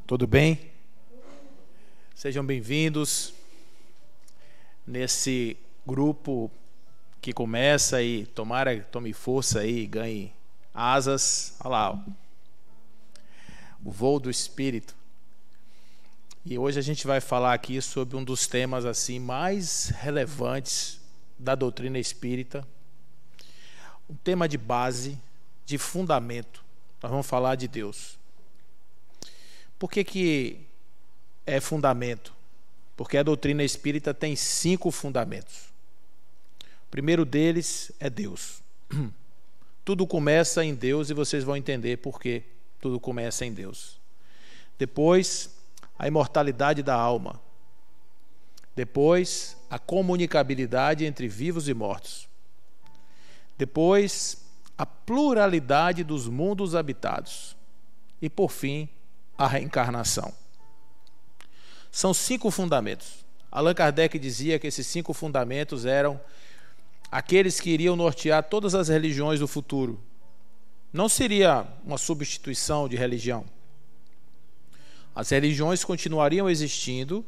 Tudo bem? Sejam bem-vindos nesse grupo que começa e tomara que tome força aí, ganhe asas. Olha lá, ó. O voo do Espírito. E hoje a gente vai falar aqui sobre um dos temas assim mais relevantes da doutrina espírita, um tema de base, de fundamento. Nós vamos falar de Deus. Por que é fundamento? Porque a doutrina espírita tem 5 fundamentos. O primeiro deles é Deus. Tudo começa em Deus e vocês vão entender por que tudo começa em Deus. Depois, a imortalidade da alma. Depois, a comunicabilidade entre vivos e mortos. Depois, a pluralidade dos mundos habitados. E, por fim, a reencarnação. São 5 fundamentos. Allan Kardec dizia que esses 5 fundamentos eram aqueles que iriam nortear todas as religiões do futuro. Não seria uma substituição de religião. As religiões continuariam existindo,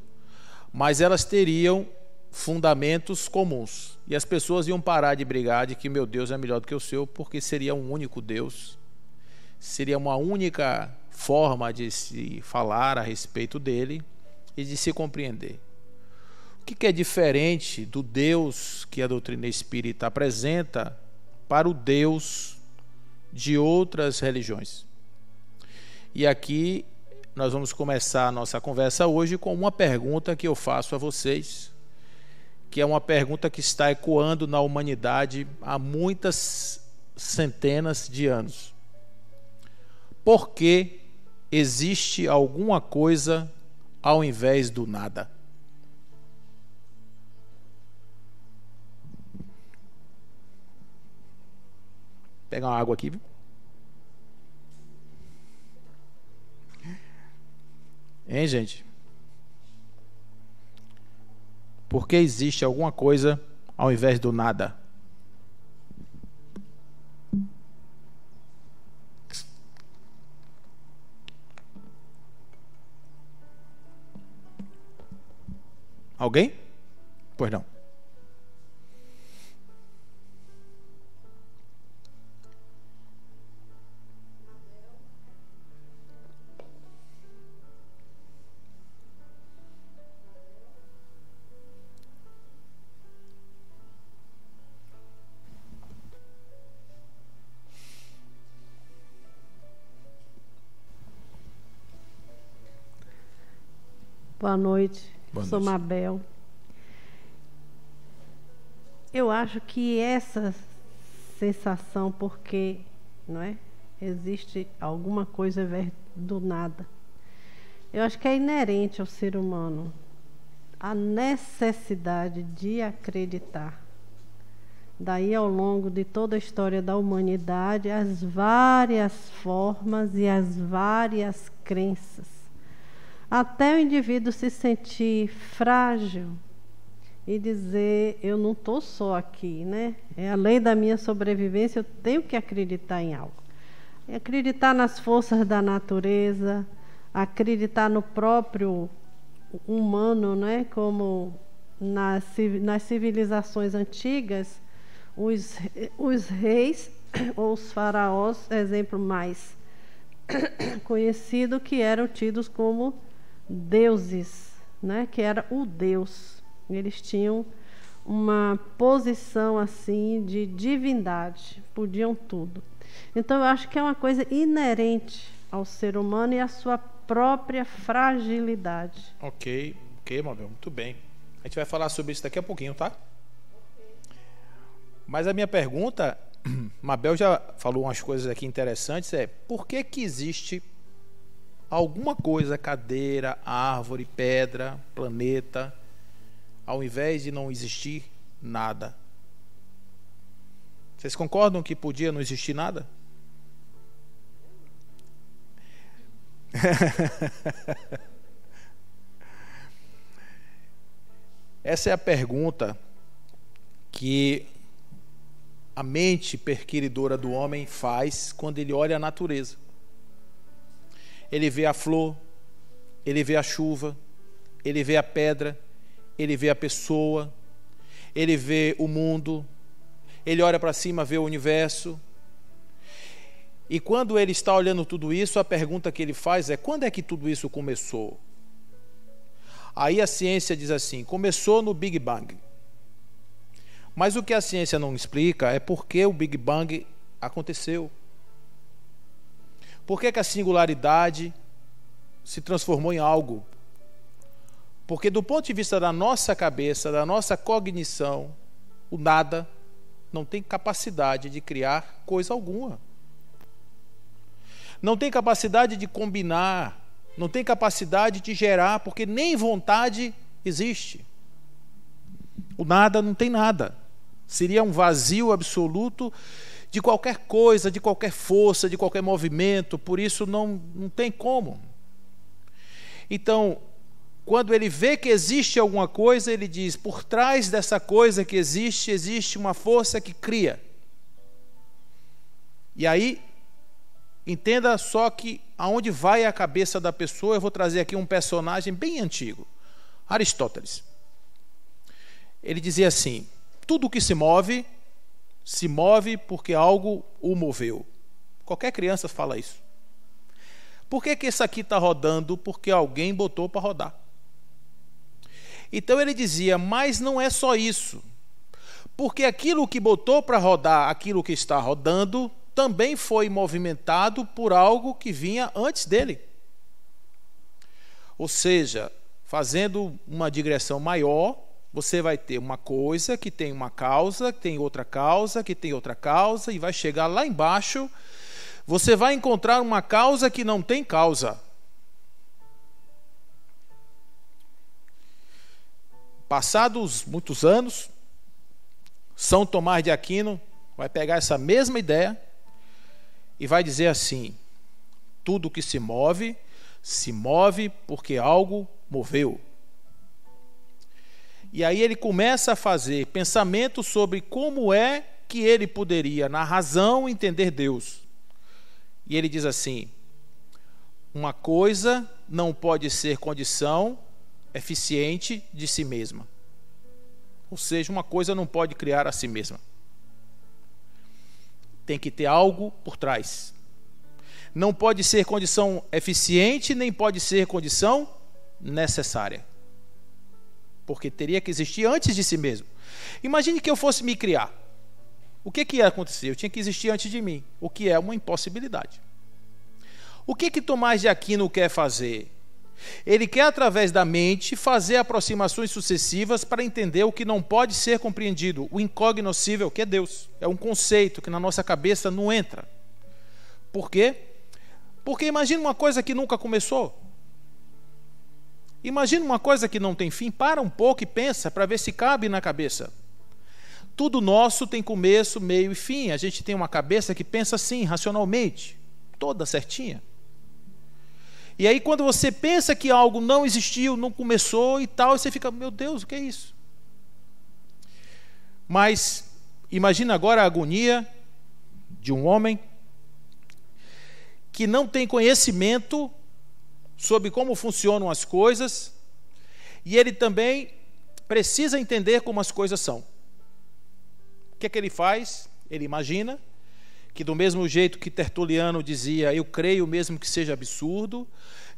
mas elas teriam fundamentos comuns. E as pessoas iam parar de brigar de que meu Deus é melhor do que o seu, porque seria um único Deus. Seria uma única forma de se falar a respeito dele e de se compreender. O que é diferente do Deus que a doutrina espírita apresenta para o Deus de outras religiões? E aqui nós vamos começar a nossa conversa hoje com uma pergunta que eu faço a vocês, que é uma pergunta que está ecoando na humanidade há muitas centenas de anos. Por que existe alguma coisa ao invés do nada? Vou pegar uma água aqui, viu? Hein, gente? Por que existe alguma coisa ao invés do nada? Alguém? Pois não. Boa noite. Boa Sou noite. Mabel. Eu acho que essa sensação, porque, não é? Existe alguma coisa do nada. Eu acho que é inerente ao ser humano a necessidade de acreditar. Daí, ao longo de toda a história da humanidade, as várias formas e as várias crenças. Até o indivíduo se sentir frágil e dizer, eu não estou só aqui, né? É a lei da minha sobrevivência, eu tenho que acreditar em algo. Acreditar nas forças da natureza, acreditar no próprio humano, né? Como nas civilizações antigas, os reis ou os faraós, exemplo mais conhecido, que eram tidos como deuses, né? Que era o Deus. Eles tinham uma posição assim de divindade, podiam tudo. Então eu acho que é uma coisa inerente ao ser humano e à sua própria fragilidade. Ok, Mabel, muito bem. A gente vai falar sobre isso daqui a pouquinho, tá? Mas a minha pergunta, Mabel já falou umas coisas aqui interessantes, por que existe alguma coisa, cadeira, árvore, pedra, planeta, ao invés de não existir nada? Vocês concordam que podia não existir nada? Essa é a pergunta que a mente perquiridora do homem faz quando ele olha a natureza. Ele vê a flor, ele vê a chuva, ele vê a pedra, ele vê a pessoa, ele vê o mundo, ele olha para cima, vê o universo. E quando ele está olhando tudo isso, a pergunta que ele faz é: quando é que tudo isso começou? Aí a ciência diz assim: começou no Big Bang. Mas o que a ciência não explica é por que o Big Bang aconteceu. Por que a singularidade se transformou em algo? Porque do ponto de vista da nossa cabeça, da nossa cognição, o nada não tem capacidade de criar coisa alguma. Não tem capacidade de combinar, não tem capacidade de gerar, porque nem vontade existe. O nada não tem nada. Seria um vazio absoluto de qualquer coisa, de qualquer força, de qualquer movimento, por isso não tem como. Então, quando ele vê que existe alguma coisa, ele diz: por trás dessa coisa que existe uma força que cria. E aí, entenda só que aonde vai a cabeça da pessoa. Eu vou trazer aqui um personagem bem antigo, Aristóteles. Ele dizia assim: tudo que se move porque algo o moveu. Qualquer criança fala isso. Por que isso aqui está rodando? Porque alguém botou para rodar. Então ele dizia: mas não é só isso, porque aquilo que botou para rodar, aquilo que está rodando, também foi movimentado por algo que vinha antes dele. Ou seja, fazendo uma digressão maior, você vai ter uma coisa que tem uma causa, que tem outra causa, que tem outra causa, e vai chegar lá embaixo, você vai encontrar uma causa que não tem causa. Passados muitos anos, São Tomás de Aquino vai pegar essa mesma ideia e vai dizer assim: tudo que se move porque algo moveu. E aí ele começa a fazer pensamento sobre como é que ele poderia, na razão, entender Deus. E ele diz assim: uma coisa não pode ser condição eficiente de si mesma. Ou seja, uma coisa não pode criar a si mesma. Tem que ter algo por trás. Não pode ser condição eficiente, nem pode ser condição necessária. Porque teria que existir antes de si mesmo. Imagine que eu fosse me criar. O que ia acontecer? Eu tinha que existir antes de mim, o que é uma impossibilidade. O que Tomás de Aquino quer fazer? Ele quer, através da mente, fazer aproximações sucessivas para entender o que não pode ser compreendido, o incognoscível, que é Deus. É um conceito que na nossa cabeça não entra. Por quê? Porque imagina uma coisa que nunca começou. Imagina uma coisa que não tem fim. Para um pouco e pensa para ver se cabe na cabeça. Tudo nosso tem começo, meio e fim. A gente tem uma cabeça que pensa assim, racionalmente, toda certinha. E aí quando você pensa que algo não existiu, não começou e tal, você fica: meu Deus, o que é isso? Mas imagina agora a agonia de um homem que não tem conhecimento sobre como funcionam as coisas, e ele também precisa entender como as coisas são. O que é que ele faz? Ele imagina que, do mesmo jeito que Tertuliano dizia: eu creio mesmo que seja absurdo,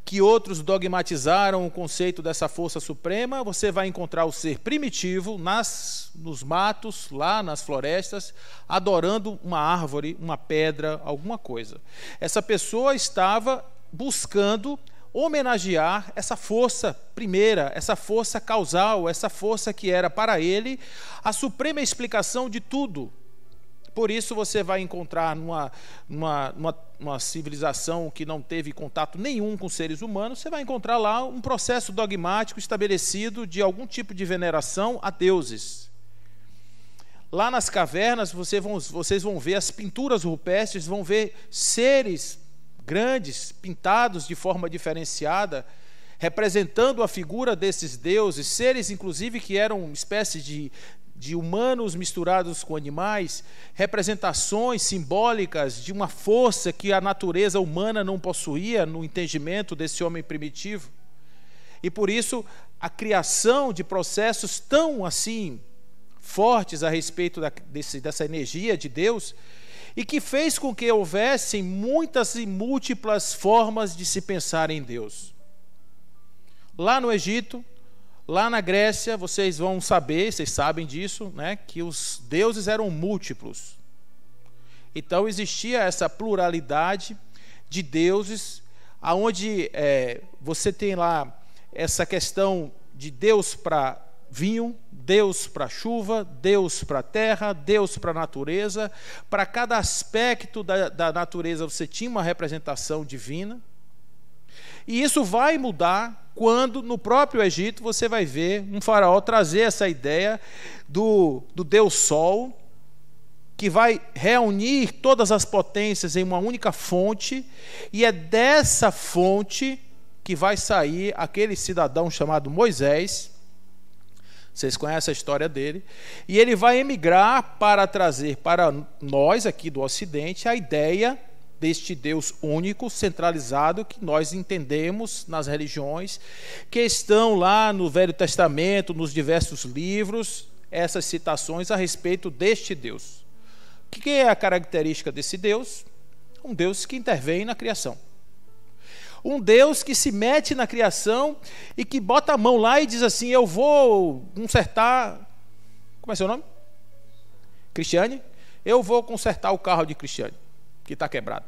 que outros dogmatizaram o conceito dessa força suprema, você vai encontrar o ser primitivo nos matos, lá nas florestas, adorando uma árvore, uma pedra, alguma coisa. Essa pessoa estava buscando homenagear essa força primeira, essa força causal, essa força que era para ele a suprema explicação de tudo. Por isso você vai encontrar numa civilização que não teve contato nenhum com seres humanos, você vai encontrar lá um processo dogmático estabelecido de algum tipo de veneração a deuses. Lá nas cavernas vocês vão ver as pinturas rupestres, vão ver seres grandes, pintados de forma diferenciada, representando a figura desses deuses, seres inclusive que eram espécies de humanos misturados com animais, representações simbólicas de uma força que a natureza humana não possuía no entendimento desse homem primitivo. E por isso, a criação de processos tão assim fortes a respeito dessa energia de Deus, e que fez com que houvessem muitas e múltiplas formas de se pensar em Deus. Lá no Egito, lá na Grécia, vocês vão saber, vocês sabem disso, né, que os deuses eram múltiplos. Então existia essa pluralidade de deuses, aonde você tem lá essa questão de Deus para vinho, Deus para chuva, Deus para terra, Deus para natureza. Para cada aspecto da natureza você tinha uma representação divina. E isso vai mudar quando no próprio Egito você vai ver um faraó trazer essa ideia do Deus Sol, que vai reunir todas as potências em uma única fonte, e é dessa fonte que vai sair aquele cidadão chamado Moisés. Vocês conhecem a história dele. E ele vai emigrar para trazer para nós aqui do Ocidente a ideia deste Deus único, centralizado, que nós entendemos nas religiões, que estão lá no Velho Testamento, nos diversos livros, essas citações a respeito deste Deus. O que é a característica desse Deus? Um Deus que intervém na criação. Um Deus que se mete na criação e que bota a mão lá e diz assim: eu vou consertar... Como é seu nome? Cristiane? Eu vou consertar o carro de Cristiane, que está quebrado.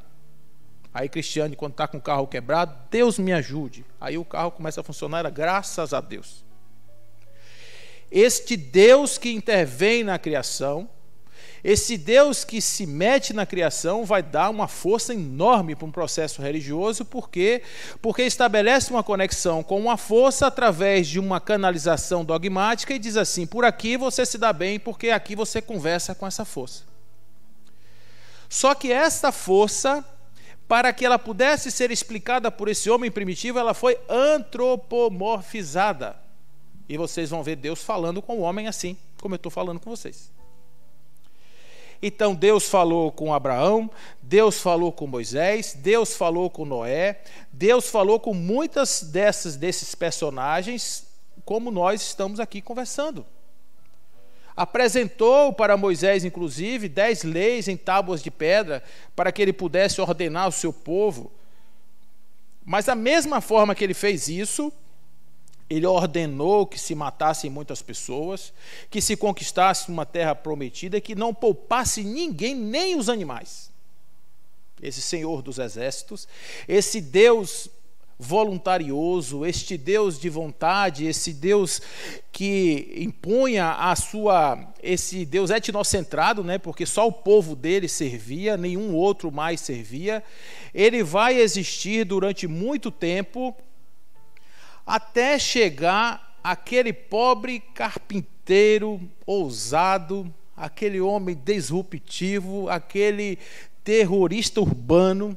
Aí Cristiane, quando está com o carro quebrado, Deus me ajude. Aí o carro começa a funcionar, graças a Deus. Este Deus que intervém na criação, esse Deus que se mete na criação, vai dar uma força enorme para um processo religioso, porque estabelece uma conexão com uma força através de uma canalização dogmática e diz assim: por aqui você se dá bem, porque aqui você conversa com essa força. Só que esta força, para que ela pudesse ser explicada por esse homem primitivo, ela foi antropomorfizada. E vocês vão ver Deus falando com o homem assim, como eu estou falando com vocês. Então Deus falou com Abraão, Deus falou com Moisés, Deus falou com Noé, Deus falou com muitas desses personagens, como nós estamos aqui conversando. Apresentou para Moisés, inclusive, 10 leis em tábuas de pedra, para que ele pudesse ordenar o seu povo. Mas da mesma forma que ele fez isso, ele ordenou que se matassem muitas pessoas, que se conquistasse uma terra prometida, que não poupasse ninguém, nem os animais. Esse Senhor dos Exércitos, esse Deus voluntarioso, este Deus de vontade, esse Deus que impunha esse Deus etnocentrado, né, porque só o povo dele servia, nenhum outro mais servia, ele vai existir durante muito tempo, até chegar aquele pobre carpinteiro ousado, aquele homem disruptivo, aquele terrorista urbano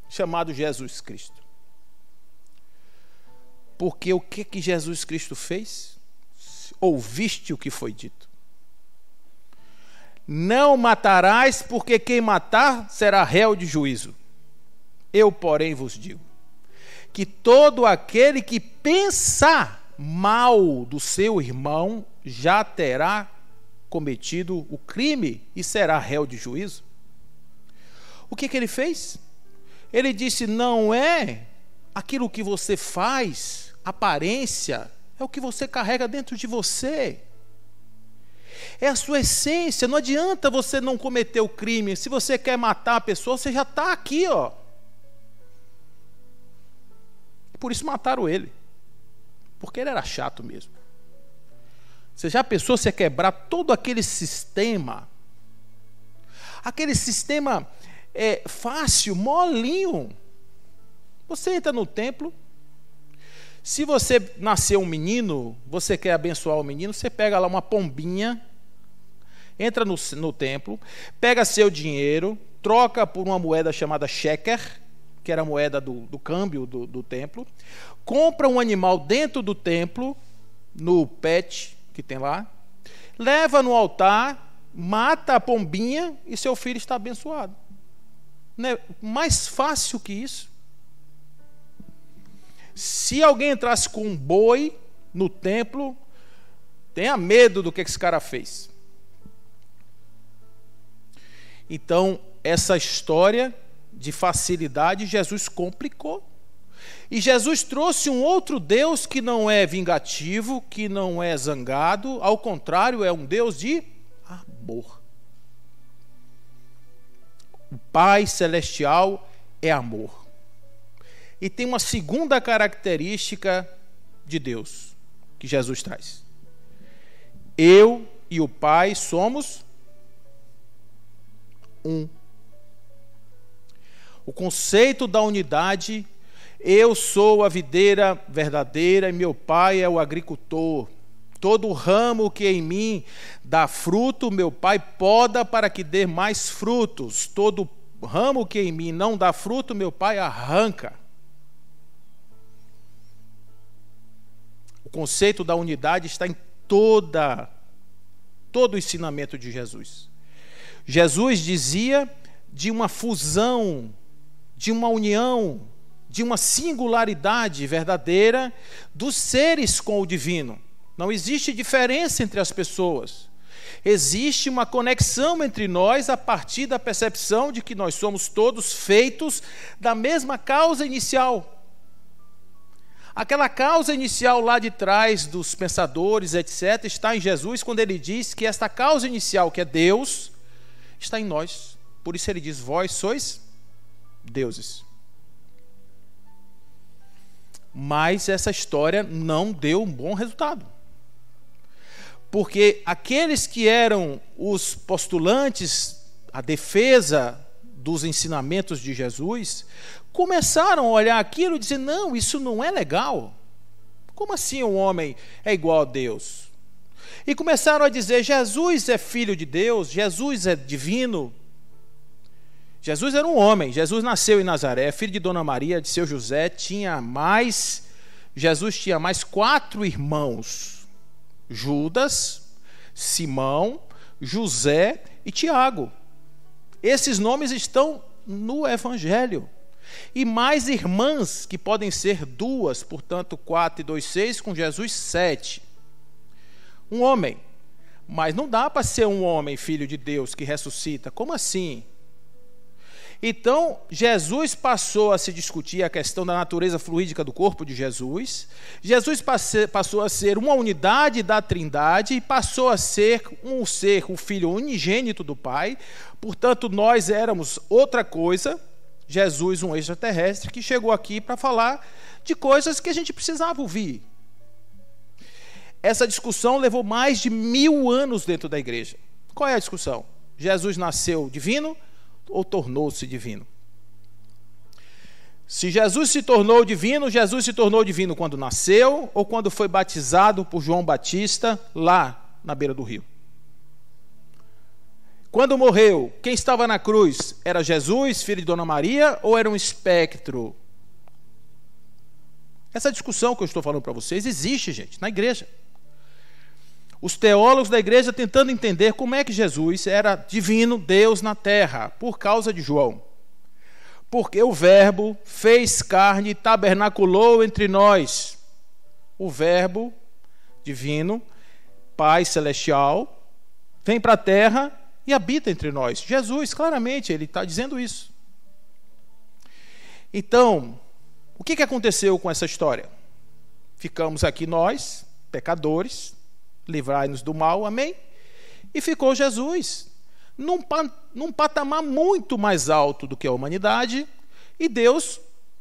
chamado Jesus Cristo. Porque o que Jesus Cristo fez? Ouviste o que foi dito. Não matarás, porque quem matar será réu de juízo. Eu, porém, vos digo que todo aquele que pensar mal do seu irmão já terá cometido o crime e será réu de juízo. O que ele fez? Ele disse: não é aquilo que você faz, aparência, é o que você carrega dentro de você. É a sua essência. Não adianta você não cometer o crime. Se você quer matar a pessoa, você já está aqui, ó. Por isso mataram ele, porque ele era chato mesmo. Você já pensou se quebrar todo aquele sistema fácil, molinho? Você entra no templo, se você nasceu um menino, você quer abençoar o menino, você pega lá uma pombinha, entra no templo, pega seu dinheiro, troca por uma moeda chamada sheker, que era a moeda do câmbio do templo, compra um animal dentro do templo, no pet que tem lá, leva no altar, mata a pombinha e seu filho está abençoado. Não é mais fácil que isso? Se alguém entrasse com um boi no templo, tenha medo do que esse cara fez. Então, essa história de facilidade, Jesus complicou. E Jesus trouxe um outro Deus que não é vingativo, que não é zangado, ao contrário, é um Deus de amor. O Pai Celestial é amor. E tem uma segunda característica de Deus, que Jesus traz. Eu e o Pai somos um. O conceito da unidade: eu sou a videira verdadeira e meu Pai é o agricultor. Todo ramo que em mim dá fruto, meu Pai poda para que dê mais frutos. Todo ramo que em mim não dá fruto, meu Pai arranca. O conceito da unidade está em todo o ensinamento de Jesus. Jesus dizia de uma fusão, de uma união, de uma singularidade verdadeira dos seres com o divino. Não existe diferença entre as pessoas. Existe uma conexão entre nós a partir da percepção de que nós somos todos feitos da mesma causa inicial. Aquela causa inicial lá de trás dos pensadores, etc., está em Jesus, quando ele diz que esta causa inicial, que é Deus, está em nós. Por isso ele diz: vós sois deuses. Mas essa história não deu um bom resultado. Porque aqueles que eram os postulantes, a defesa dos ensinamentos de Jesus, começaram a olhar aquilo e dizer: não, isso não é legal. Como assim um homem é igual a Deus? E começaram a dizer: Jesus é filho de Deus, Jesus é divino. Jesus era um homem, Jesus nasceu em Nazaré, filho de Dona Maria, de seu José, Jesus tinha mais 4 irmãos: Judas, Simão, José e Tiago. Esses nomes estão no Evangelho. E mais irmãs, que podem ser 2, portanto 4 e 2, 6, com Jesus 7. Um homem. Mas não dá para ser um homem, filho de Deus, que ressuscita. Como assim? Então, Jesus passou a se discutir a questão da natureza fluídica do corpo de Jesus. Jesus passou a ser uma unidade da Trindade e passou a ser o Filho unigênito do Pai. Portanto, nós éramos outra coisa. Jesus, um extraterrestre, que chegou aqui para falar de coisas que a gente precisava ouvir. Essa discussão levou mais de 1000 anos dentro da igreja. Qual é a discussão? Jesus nasceu divino ou tornou-se divino? Se Jesus se tornou divino quando nasceu ou quando foi batizado por João Batista lá na beira do rio? Quando morreu, quem estava na cruz? Era Jesus, filho de Dona Maria, ou era um espectro? Essa discussão que eu estou falando para vocês existe, gente, na igreja. Os teólogos da igreja tentando entender como é que Jesus era divino, Deus na terra, por causa de João. Porque o Verbo fez carne e tabernaculou entre nós. O Verbo divino, Pai celestial, vem para a terra e habita entre nós. Jesus, claramente, ele está dizendo isso. Então, o que aconteceu com essa história? Ficamos aqui nós, pecadores, livrai-nos do mal, amém? E ficou Jesus, num patamar muito mais alto do que a humanidade, e Deus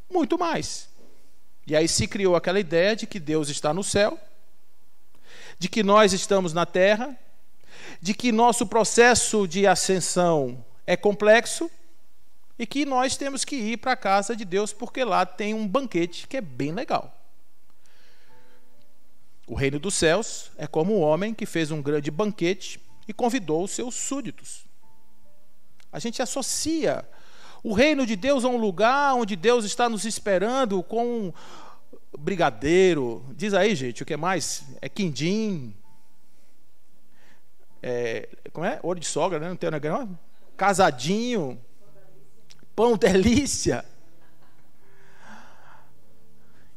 muito mais. E aí se criou aquela ideia de que Deus está no céu, de que nós estamos na terra, de que nosso processo de ascensão é complexo e que nós temos que ir para a casa de Deus porque lá tem um banquete que é bem legal. O reino dos céus é como um homem que fez um grande banquete e convidou os seus súditos. A gente associa o reino de Deus a um lugar onde Deus está nos esperando com brigadeiro. Diz aí, gente, o que mais? É quindim. Como é? Ouro de sogra, né? Não tem negócio? Casadinho. Pão delícia.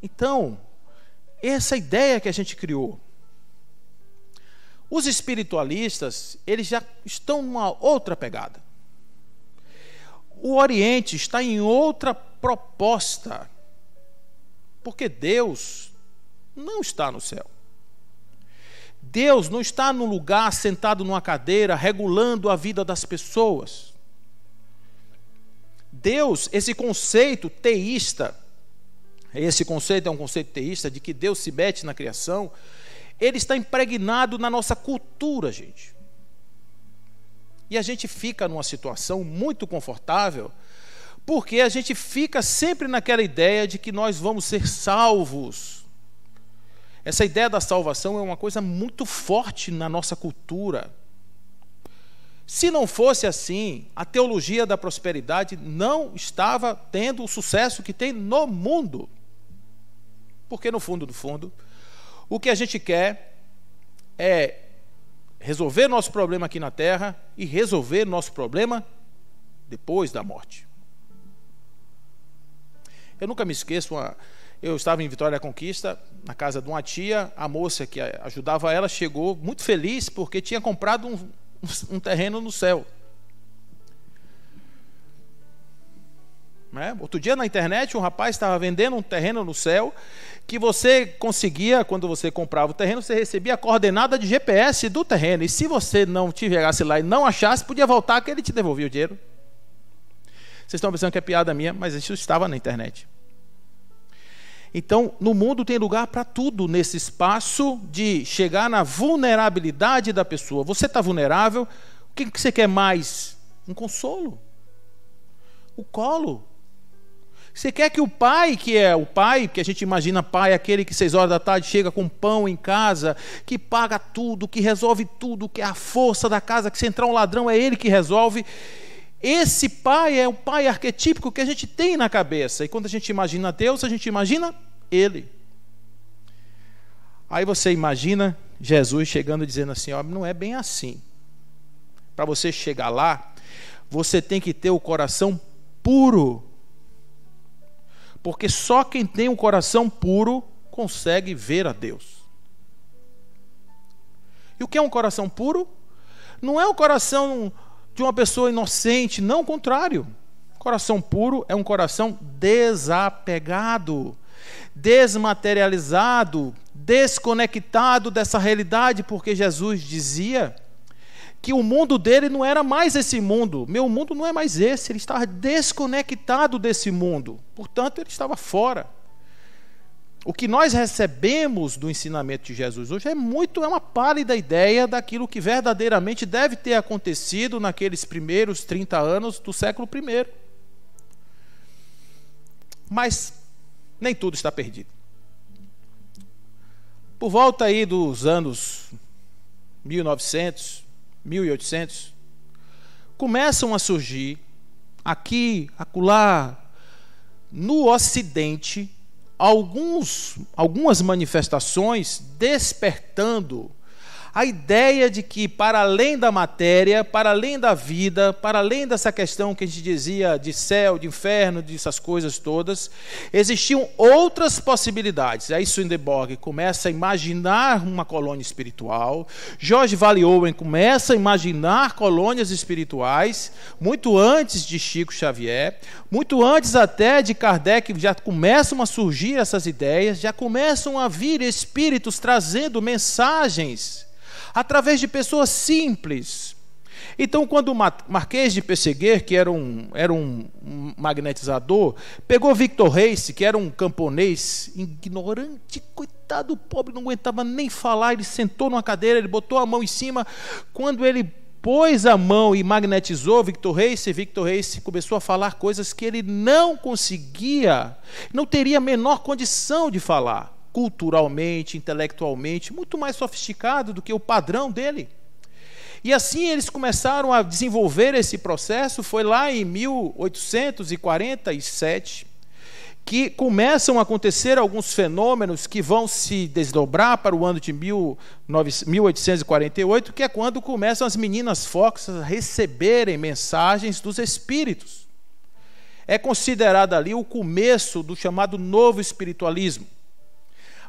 Então, essa ideia que a gente criou. Os espiritualistas, eles já estão numa outra pegada. O Oriente está em outra proposta. Porque Deus não está no céu. Deus não está num lugar sentado numa cadeira regulando a vida das pessoas. Deus, esse conceito teísta, esse conceito é um conceito teísta de que Deus se mete na criação, ele está impregnado na nossa cultura, gente. E a gente fica numa situação muito confortável, porque a gente fica sempre naquela ideia de que nós vamos ser salvos. Essa ideia da salvação é uma coisa muito forte na nossa cultura. Se não fosse assim, a teologia da prosperidade não estava tendo o sucesso que tem no mundo. Porque no fundo, o que a gente quer é resolver nosso problema aqui na terra e resolver nosso problema depois da morte. Eu nunca me esqueço, eu estava em Vitória da Conquista, na casa de uma tia, a moça que ajudava ela chegou muito feliz porque tinha comprado um terreno no céu. Outro dia na internet um rapaz estava vendendo um terreno no céu que você conseguia, quando você comprava o terreno, você recebia a coordenada de GPS do terreno, e se você não chegasse lá e não achasse, podia voltar que ele te devolvia o dinheiro. Vocês estão pensando que é piada minha, mas isso estava na internet. Então, no mundo tem lugar para tudo nesse espaço de chegar na vulnerabilidade da pessoa. Você está vulnerável, o que você quer mais? Um consolo. O colo. Você quer que o pai, que é o pai, que a gente imagina pai, aquele que 6 horas da tarde chega com pão em casa, que paga tudo, que resolve tudo, que é a força da casa, que se entrar um ladrão é ele que resolve. Esse pai é o pai arquetípico que a gente tem na cabeça. E quando a gente imagina Deus, a gente imagina ele. Aí você imagina Jesus chegando e dizendo assim, ó, não é bem assim. Para você chegar lá, você tem que ter o coração puro. Porque só quem tem um coração puro consegue ver a Deus. E o que é um coração puro? Não é um coração de uma pessoa inocente, não, o contrário. Coração puro é um coração desapegado, desmaterializado, desconectado dessa realidade, porque Jesus dizia que o mundo dele não era mais esse mundo. Meu mundo não é mais esse, ele estava desconectado desse mundo. Portanto, ele estava fora. O que nós recebemos do ensinamento de Jesus hoje é uma pálida ideia daquilo que verdadeiramente deve ter acontecido naqueles primeiros 30 anos do século I. Mas nem tudo está perdido. Por volta aí dos anos 1900, 1800, começam a surgir aqui, acolá, no Ocidente, algumas manifestações despertando a ideia de que, para além da matéria, para além da vida, para além dessa questão que a gente dizia de céu, de inferno, dessas coisas todas, existiam outras possibilidades. Aí Swedenborg começa a imaginar uma colônia espiritual, George Valley-Owen começa a imaginar colônias espirituais, muito antes de Chico Xavier, muito antes até de Kardec, já começam a surgir essas ideias, já começam a vir espíritos trazendo mensagens através de pessoas simples. Então, quando o Marquês de Pesseguer, que era um magnetizador, pegou Victor Reis, que era um camponês ignorante, coitado, pobre, não aguentava nem falar, ele sentou numa cadeira, ele botou a mão em cima, quando ele pôs a mão e magnetizou Victor Reis começou a falar coisas que ele não conseguia, não teria a menor condição de falar. Culturalmente, intelectualmente, muito mais sofisticado do que o padrão dele. E assim eles começaram a desenvolver esse processo, foi lá em 1847, que começam a acontecer alguns fenômenos que vão se desdobrar para o ano de 1848, que é quando começam as meninas Fox a receberem mensagens dos espíritos. é considerado ali o começo do chamado novo espiritualismo.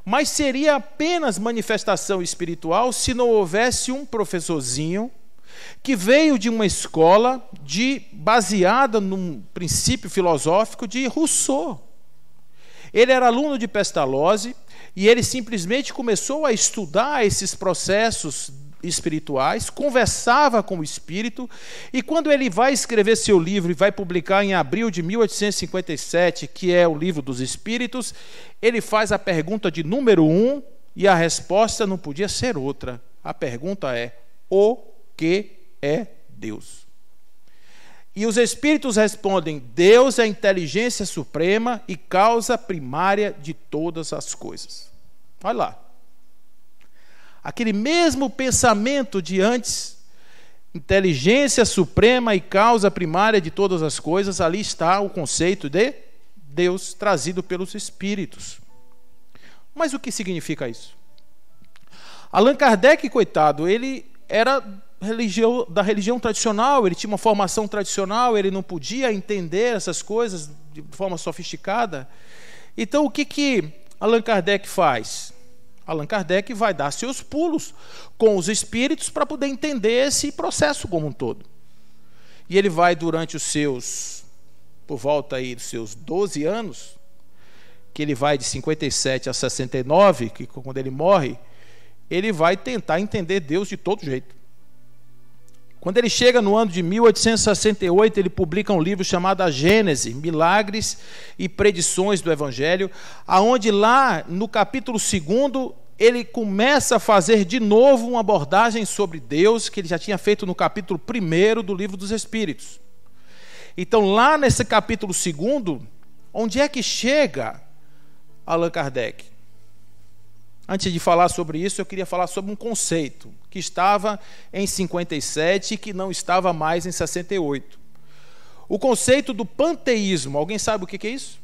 Mas seria apenas manifestação espiritual se não houvesse um professorzinho que veio de uma escola baseada num princípio filosófico de Rousseau. Ele era aluno de Pestalozzi e ele simplesmente começou a estudar esses processos espirituais, conversava com o espírito, e quando ele vai escrever seu livro e vai publicar em abril de 1857, que é o Livro dos Espíritos, ele faz a pergunta de número 1 e a resposta não podia ser outra. A pergunta é: o que é Deus? E os espíritos respondem: Deus é a inteligência suprema e causa primária de todas as coisas. Olha lá. Aquele mesmo pensamento de antes, inteligência suprema e causa primária de todas as coisas, ali está o conceito de Deus trazido pelos espíritos. Mas o que significa isso? Allan Kardec, coitado, ele era da religião tradicional, ele tinha uma formação tradicional, ele não podia entender essas coisas de forma sofisticada. Então, o que Allan Kardec faz? Allan Kardec vai dar seus pulos com os espíritos para poder entender esse processo como um todo. E ele vai, durante por volta aí dos seus 12 anos, que ele vai de 57 a 69, que quando ele morre, ele vai tentar entender Deus de todo jeito. Quando ele chega no ano de 1868, ele publica um livro chamado A Gênese, Milagres e Predições do Evangelho, aonde lá no capítulo 2, ele começa a fazer de novo uma abordagem sobre Deus, que ele já tinha feito no capítulo 1 do Livro dos Espíritos. Então, lá nesse capítulo 2, onde é que chega Allan Kardec? Antes de falar sobre isso, eu queria falar sobre um conceito que estava em 57 e que não estava mais em 68. O conceito do panteísmo. Alguém sabe o que é isso?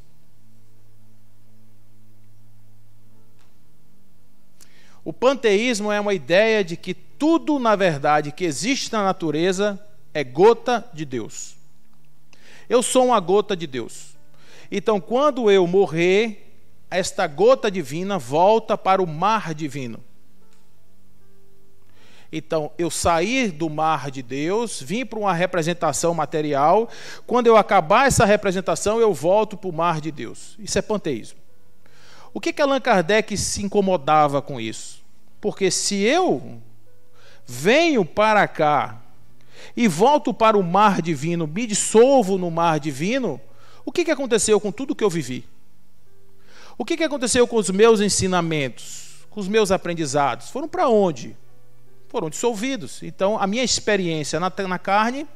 O panteísmo é uma ideia de que tudo, na verdade, que existe na natureza é gota de Deus. Eu sou uma gota de Deus. Então, quando eu morrer, esta gota divina volta para o mar divino. Então, eu sair do mar de Deus, vim para uma representação material. Quando eu acabar essa representação, eu volto para o mar de Deus. Isso é panteísmo. O que Allan Kardec se incomodava com isso? Porque se eu venho para cá e volto para o mar divino, me dissolvo no mar divino, o que aconteceu com tudo que eu vivi? O que aconteceu com os meus ensinamentos, com os meus aprendizados? Foram para onde? Foram dissolvidos. Então, a minha experiência na carne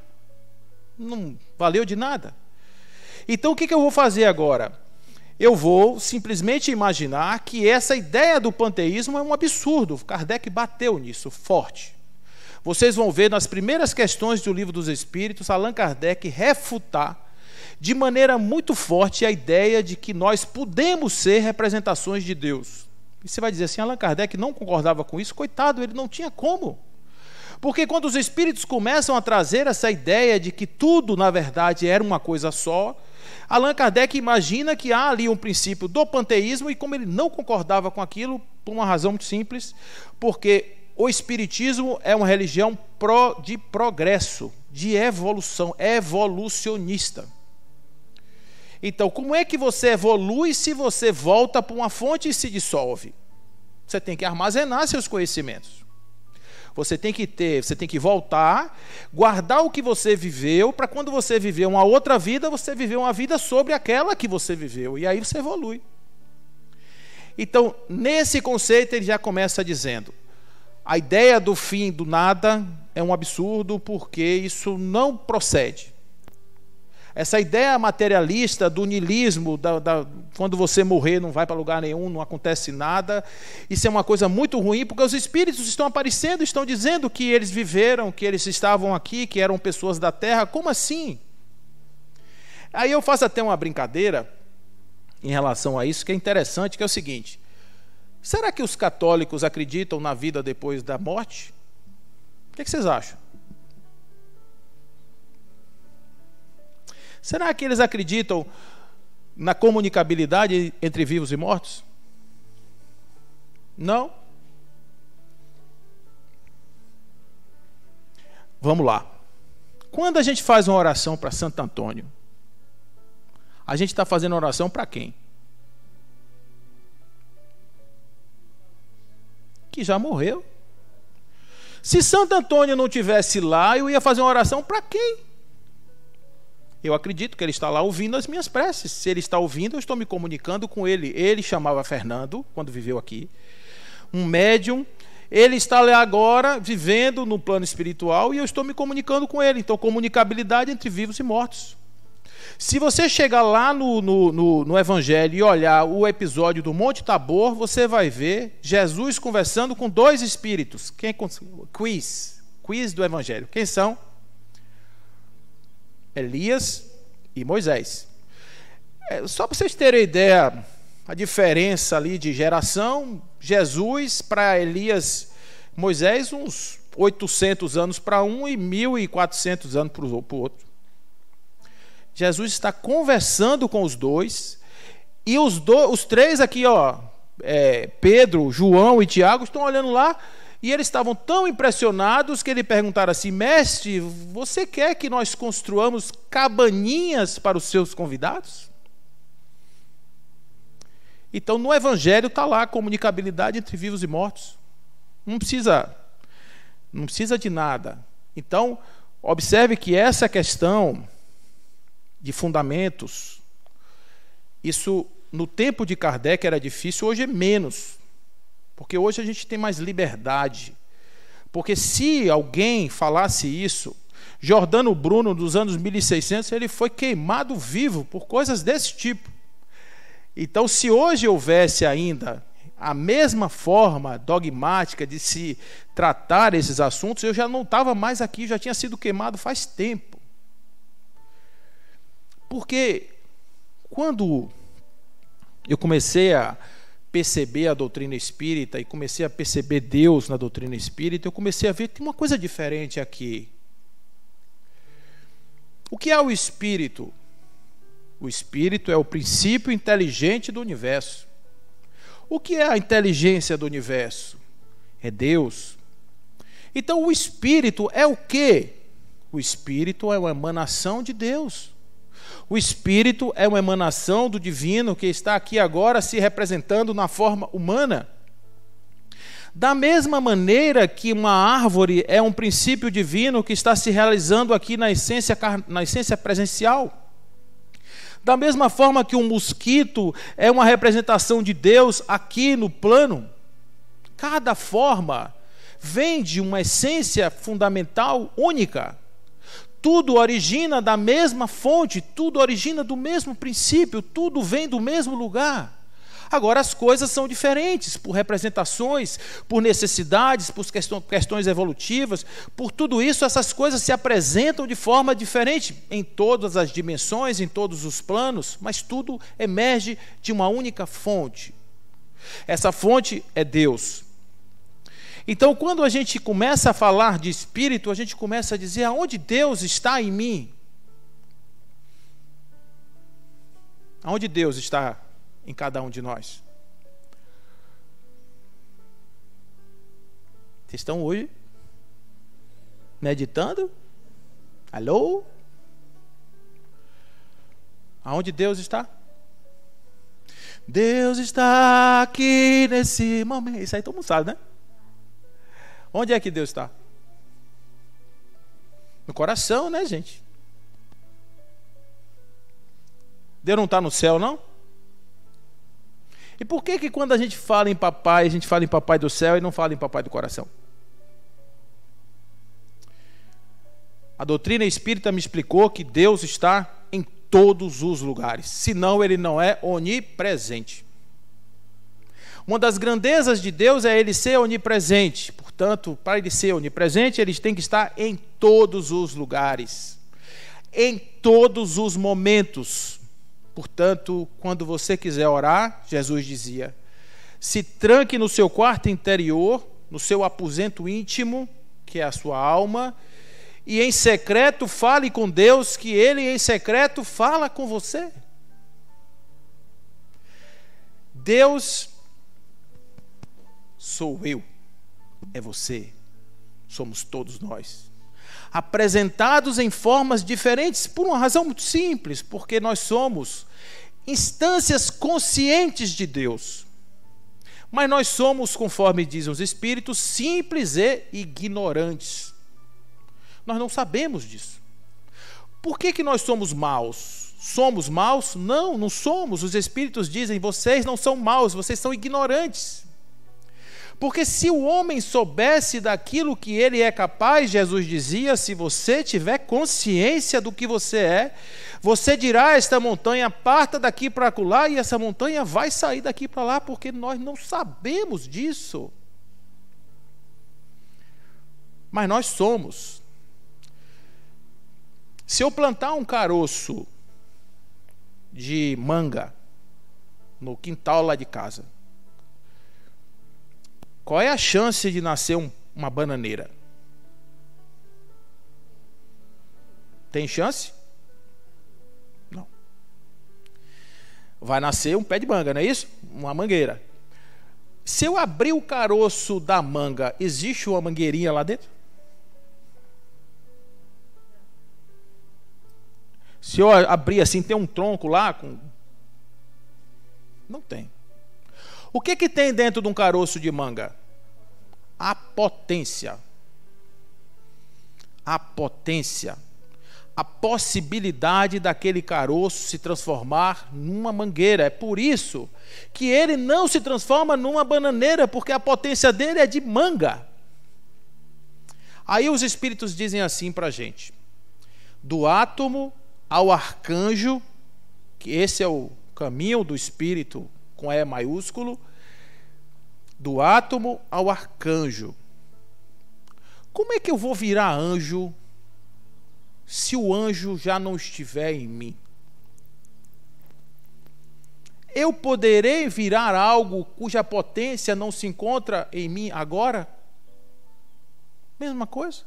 não valeu de nada. Então, o que eu vou fazer agora? Eu vou simplesmente imaginar que essa ideia do panteísmo é um absurdo. Kardec bateu nisso forte. Vocês vão ver nas primeiras questões do Livro dos Espíritos, Allan Kardec refutar de maneira muito forte a ideia de que nós podemos ser representações de Deus. E você vai dizer assim: Allan Kardec não concordava com isso? Coitado, ele não tinha como. Porque quando os espíritos começam a trazer essa ideia de que tudo, na verdade, era uma coisa só, Allan Kardec imagina que há ali um princípio do panteísmo, e como ele não concordava com aquilo, por uma razão muito simples, porque o espiritismo é uma religião de progresso, de evolução, evolucionista. Então, como é que você evolui se você volta para uma fonte e se dissolve? Você tem que armazenar seus conhecimentos. Você tem que voltar, guardar o que você viveu, para quando você viver uma outra vida, você viver uma vida sobre aquela que você viveu. E aí você evolui. Então, nesse conceito, ele já começa dizendo: a ideia do fim do nada é um absurdo, porque isso não procede. Essa ideia materialista do niilismo, quando você morrer não vai para lugar nenhum, não acontece nada, isso é uma coisa muito ruim, porque os espíritos estão aparecendo, estão dizendo que eles viveram, que eles estavam aqui, que eram pessoas da Terra. Como assim? Aí eu faço até uma brincadeira em relação a isso, que é interessante, que é o seguinte: será que os católicos acreditam na vida depois da morte? O que vocês acham? Será que eles acreditam na comunicabilidade entre vivos e mortos? Não? Vamos lá. Quando a gente faz uma oração para Santo Antônio, a gente está fazendo oração para quem? Que já morreu. Se Santo Antônio não estivesse lá, eu ia fazer uma oração para quem? Eu acredito que ele está lá ouvindo as minhas preces. Se ele está ouvindo, eu estou me comunicando com ele. Ele chamava Fernando, quando viveu aqui, um médium. Ele está lá agora, vivendo no plano espiritual, e eu estou me comunicando com ele. Então, comunicabilidade entre vivos e mortos. Se você chegar lá no Evangelho e olhar o episódio do Monte Tabor, você vai ver Jesus conversando com dois espíritos. Quiz do Evangelho. Quem são? Elias e Moisés. Só para vocês terem ideia, a diferença ali de geração, Jesus para Elias, Moisés, uns 800 anos para um e 1.400 anos para o outro. Jesus está conversando com os dois, e os três aqui, Pedro, João e Tiago, estão olhando lá, e eles estavam tão impressionados que eles perguntaram assim: mestre, você quer que nós construamos cabaninhas para os seus convidados? Então, no Evangelho está lá a comunicabilidade entre vivos e mortos. Não precisa de nada. Então, observe que essa questão de fundamentos, isso no tempo de Kardec era difícil, hoje é menos. Porque hoje a gente tem mais liberdade. Porque se alguém falasse isso, Giordano Bruno, dos anos 1600, ele foi queimado vivo por coisas desse tipo. Então, se hoje houvesse ainda a mesma forma dogmática de se tratar esses assuntos, eu já não estava mais aqui, já tinha sido queimado faz tempo. Porque quando eu comecei a perceber a doutrina espírita e comecei a perceber Deus na doutrina espírita, eu comecei a ver que tem uma coisa diferente aqui. O que é o espírito? O espírito é o princípio inteligente do universo. O que é a inteligência do universo? É Deus. Então o espírito é o quê? O espírito é uma emanação de Deus. O espírito é uma emanação do divino que está aqui agora se representando na forma humana. Da mesma maneira que uma árvore é um princípio divino que está se realizando aqui na essência presencial. Da mesma forma que um mosquito é uma representação de Deus aqui no plano. Cada forma vem de uma essência fundamental única. Tudo origina da mesma fonte, tudo origina do mesmo princípio, tudo vem do mesmo lugar. Agora as coisas são diferentes por representações, por necessidades, por questões evolutivas. Por tudo isso, essas coisas se apresentam de forma diferente em todas as dimensões, em todos os planos, mas tudo emerge de uma única fonte. Essa fonte é Deus. Então, quando a gente começa a falar de espírito, a gente começa a dizer: aonde Deus está em mim? Aonde Deus está em cada um de nós? Vocês estão hoje meditando? Alô? Aonde Deus está? Deus está aqui nesse momento. Isso aí todo mundo sabe, né? Onde é que Deus está? No coração, né, gente? Deus não está no céu, não? E por que quando a gente fala em papai, a gente fala em papai do céu e não fala em papai do coração? A doutrina espírita me explicou que Deus está em todos os lugares, senão ele não é onipresente. Uma das grandezas de Deus é ele ser onipresente. Portanto, para ele ser onipresente, ele tem que estar em todos os lugares, em todos os momentos. Portanto, quando você quiser orar, Jesus dizia: se tranque no seu quarto interior, no seu aposento íntimo, que é a sua alma, e em secreto fale com Deus, que Ele em secreto fala com você. Deus sou eu, é você, somos todos nós, apresentados em formas diferentes por uma razão muito simples, porque nós somos instâncias conscientes de Deus, mas nós somos, conforme dizem os Espíritos, simples e ignorantes. Nós não sabemos disso. Por que nós somos maus? Somos maus? Não, não somos. Os Espíritos dizem, vocês não são maus, vocês são ignorantes. Porque se o homem soubesse daquilo que ele é capaz, Jesus dizia, se você tiver consciência do que você é, você dirá a esta montanha, parta daqui para acolá, e essa montanha vai sair daqui para lá, porque nós não sabemos disso. Mas nós somos. Se eu plantar um caroço de manga no quintal lá de casa, qual é a chance de nascer uma bananeira? Tem chance? Não. Vai nascer um pé de manga, não é isso? Uma mangueira. Se eu abrir o caroço da manga, existe uma mangueirinha lá dentro? Se eu abrir assim, tem um tronco lá? Não tem. O que tem dentro de um caroço de manga? A potência. A potência. A possibilidade daquele caroço se transformar numa mangueira. É por isso que ele não se transforma numa bananeira, porque a potência dele é de manga. Aí os Espíritos dizem assim para a gente: do átomo ao arcanjo, que esse é o caminho do Espírito com E maiúsculo, do átomo ao arcanjo. Como é que eu vou virar anjo se o anjo já não estiver em mim? Eu poderei virar algo cuja potência não se encontra em mim agora? Mesma coisa.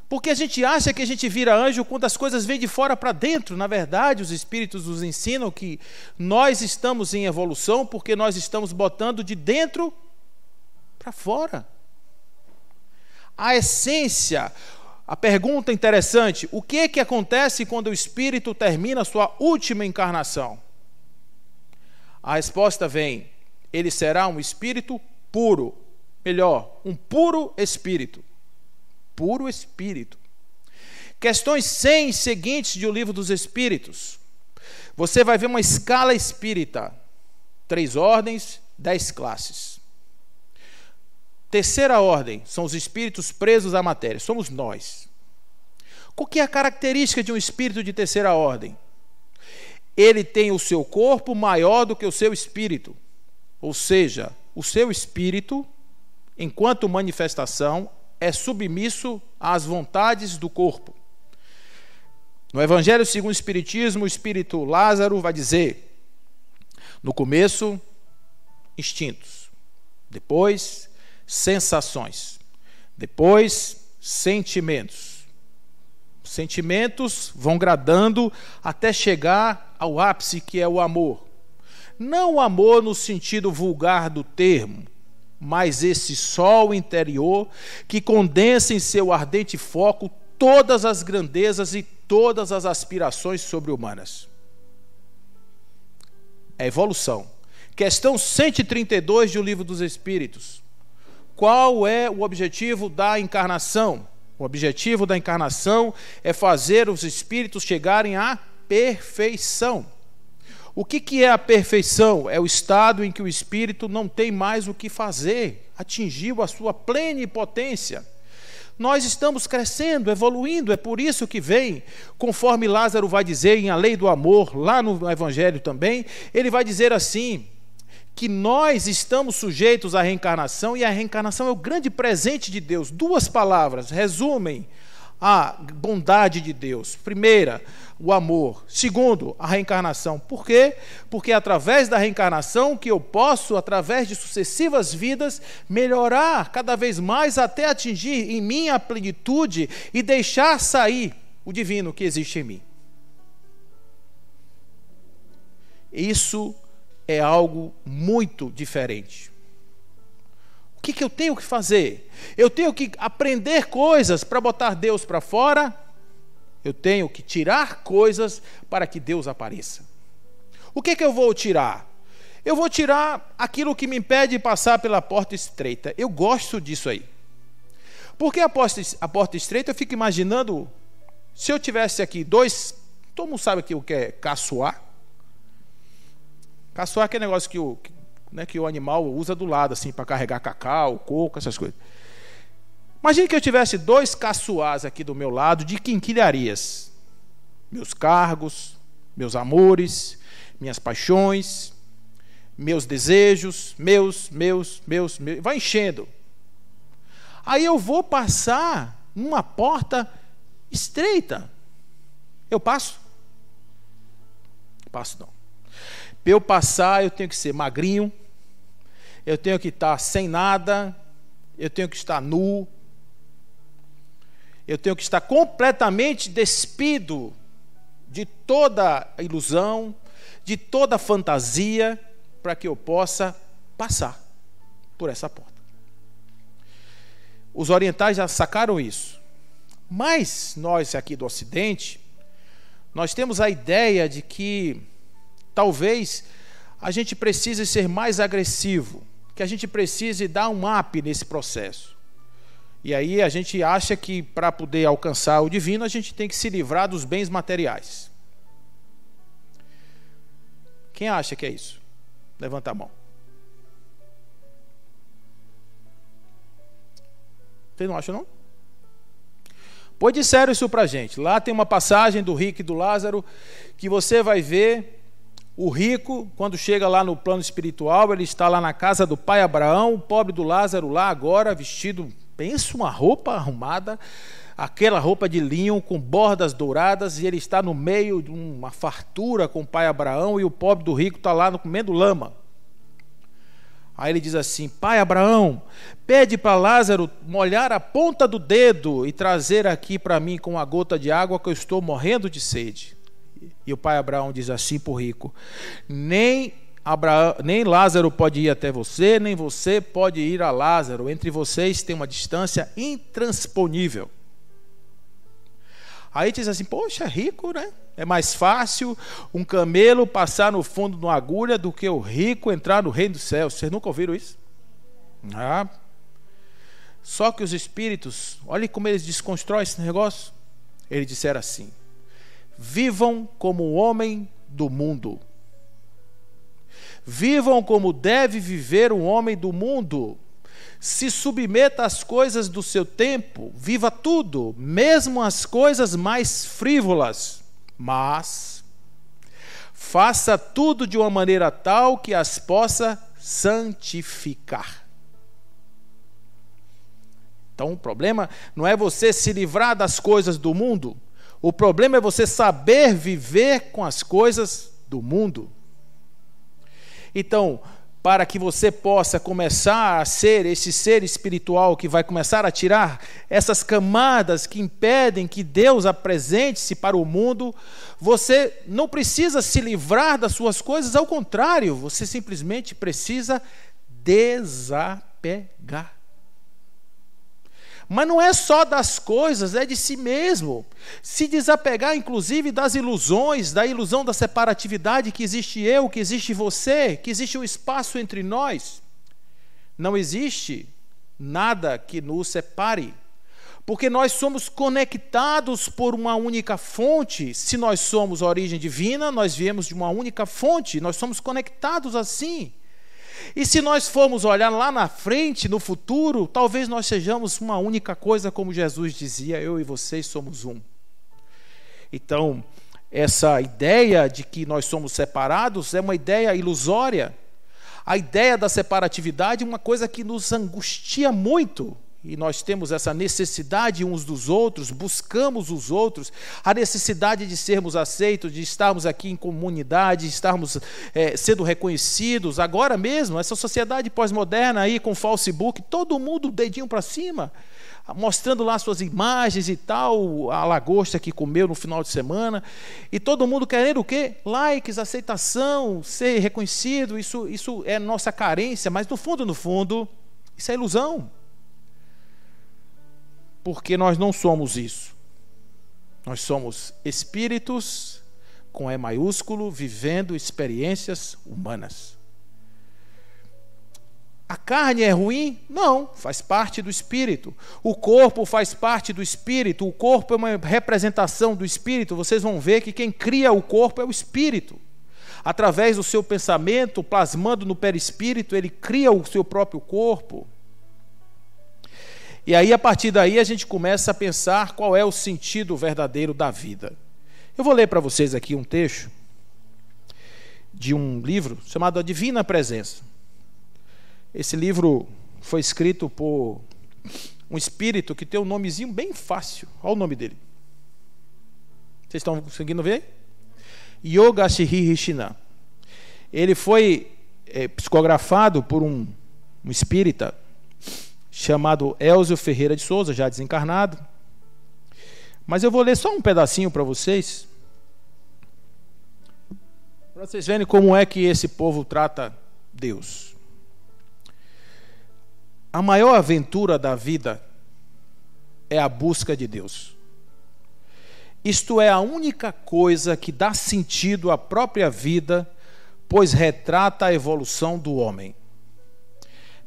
Porque a gente acha que a gente vira anjo quando as coisas vêm de fora para dentro. Na verdade, os Espíritos nos ensinam que nós estamos em evolução porque nós estamos botando de dentro para fora. A essência, a pergunta interessante: o que acontece quando o Espírito termina a sua última encarnação? A resposta vem: ele será um Espírito puro. Melhor, um puro Espírito. Puro Espírito. Questões 100 seguintes de O Livro dos Espíritos. Você vai ver uma escala espírita. 3 ordens, 10 classes. Terceira ordem, são os espíritos presos à matéria. Somos nós. Qual que é a característica de um espírito de terceira ordem? Ele tem o seu corpo maior do que o seu espírito. Ou seja, o seu espírito, enquanto manifestação, é submisso às vontades do corpo. No Evangelho segundo o Espiritismo, o Espírito Lázaro vai dizer: no começo, instintos, depois, sensações, depois, sentimentos. Sentimentos vão gradando até chegar ao ápice, que é o amor. Não o amor no sentido vulgar do termo, mas esse sol interior que condensa em seu ardente foco todas as grandezas e todas as aspirações sobre-humanas. É evolução. Questão 132 de O Livro dos Espíritos. Qual é o objetivo da encarnação? O objetivo da encarnação é fazer os espíritos chegarem à perfeição. O que é a perfeição? É o estado em que o espírito não tem mais o que fazer, atingiu a sua plenipotência. Nós estamos crescendo, evoluindo, é por isso que vem, conforme Lázaro vai dizer em A Lei do Amor, lá no Evangelho também, ele vai dizer assim, que nós estamos sujeitos à reencarnação, e a reencarnação é o grande presente de Deus. 2 palavras resumem a bondade de Deus. Primeira, o amor. Segundo, a reencarnação. Por quê? Porque é através da reencarnação que eu posso, através de sucessivas vidas, melhorar cada vez mais até atingir em mim a plenitude e deixar sair o divino que existe em mim. Isso é algo muito diferente. O que eu tenho que fazer? Eu tenho que aprender coisas para botar Deus para fora? Eu tenho que tirar coisas para que Deus apareça. O que eu vou tirar? Eu vou tirar aquilo que me impede de passar pela porta estreita. Eu gosto disso aí. Porque a porta estreita, eu fico imaginando, se eu tivesse aqui dois... Todo mundo sabe aqui o que é caçoar? Caçoar é aquele negócio que o animal usa do lado, assim, para carregar cacau, coco, essas coisas. Imagine que eu tivesse dois caçoás aqui do meu lado de quinquilharias. Meus cargos, meus amores, minhas paixões, meus desejos, meus. Vai enchendo. Aí eu vou passar numa porta estreita. Eu passo? Passo não. Para eu passar, eu tenho que ser magrinho, eu tenho que estar sem nada, eu tenho que estar nu, eu tenho que estar completamente despido de toda a ilusão, de toda a fantasia, para que eu possa passar por essa porta. Os orientais já sacaram isso. Mas nós aqui do Ocidente, nós temos a ideia de que talvez a gente precise ser mais agressivo, que a gente precise dar um up nesse processo. E aí a gente acha que para poder alcançar o divino, a gente tem que se livrar dos bens materiais. Quem acha que é isso? Levanta a mão. Vocês não acham, não? Pois disseram isso para a gente. Lá tem uma passagem do rico e do Lázaro, que você vai ver o rico, quando chega lá no plano espiritual, ele está lá na casa do pai Abraão, o pobre do Lázaro lá agora, vestido, pensa uma roupa arrumada, aquela roupa de linho com bordas douradas, e ele está no meio de uma fartura com o pai Abraão, e o pobre do rico está lá comendo lama. Aí ele diz assim: pai Abraão, pede para Lázaro molhar a ponta do dedo e trazer aqui para mim com uma gota de água, que eu estou morrendo de sede. E o pai Abraão diz assim para o rico: nem Lázaro pode ir até você, nem você pode ir a Lázaro. Entre vocês tem uma distância intransponível. Aí diz assim: poxa, rico, né? É mais fácil um camelo passar no fundo de uma agulha do que o rico entrar no reino dos céus. Vocês nunca ouviram isso? Só que os espíritos, olhem como eles desconstroem esse negócio. Eles disseram assim: vivam como o homem do mundo. Vivam como deve viver um homem do mundo. Se submeta às coisas do seu tempo, viva tudo, mesmo as coisas mais frívolas, mas faça tudo de uma maneira tal que as possa santificar. Então o problema não é você se livrar das coisas do mundo, o problema é você saber viver com as coisas do mundo. Então, para que você possa começar a ser esse ser espiritual que vai começar a tirar essas camadas que impedem que Deus apresente-se para o mundo, você não precisa se livrar das suas coisas, ao contrário, você simplesmente precisa desapegar. Mas não é só das coisas, é de si mesmo. Se desapegar, inclusive, das ilusões, da ilusão da separatividade, que existe eu, que existe você, que existe um espaço entre nós. Não existe nada que nos separe, porque nós somos conectados por uma única fonte. Se nós somos a origem divina, nós viemos de uma única fonte, nós somos conectados assim. E se nós formos olhar lá na frente, no futuro, talvez nós sejamos uma única coisa, como Jesus dizia: eu e vocês somos um. Então, essa ideia de que nós somos separados é uma ideia ilusória. A ideia da separatividade é uma coisa que nos angustia muito. e nós temos essa necessidade uns dos outros, buscamos os outros, a necessidade de sermos aceitos, de estarmos aqui em comunidade, de estarmos sendo reconhecidos. Agora mesmo, essa sociedade pós-moderna aí com Facebook, todo mundo dedinho para cima, mostrando lá suas imagens e tal, a lagosta que comeu no final de semana, e todo mundo querendo o quê? Likes, aceitação, ser reconhecido. Isso é nossa carência, mas no fundo, isso é ilusão. Porque nós não somos isso. Nós somos espíritos, com E maiúsculo, vivendo experiências humanas. A carne é ruim? Não, faz parte do espírito. O corpo faz parte do espírito. O corpo é uma representação do espírito. Vocês vão ver que quem cria o corpo é o espírito. Através do seu pensamento, plasmando no perispírito, ele cria o seu próprio corpo. E aí, a partir daí, a gente começa a pensar qual é o sentido verdadeiro da vida. Eu vou ler para vocês aqui um texto de um livro chamado A Divina Presença. Esse livro foi escrito por um espírito que tem um nomezinho bem fácil. Olha o nome dele. Vocês estão conseguindo ver? Yogashihira Shinan. Ele foi psicografado por um espírita chamado Elzio Ferreira de Souza, já desencarnado. Mas eu vou ler só um pedacinho para vocês verem como é que esse povo trata Deus. A maior aventura da vida é a busca de Deus. Isto é a única coisa que dá sentido à própria vida, pois retrata a evolução do homem.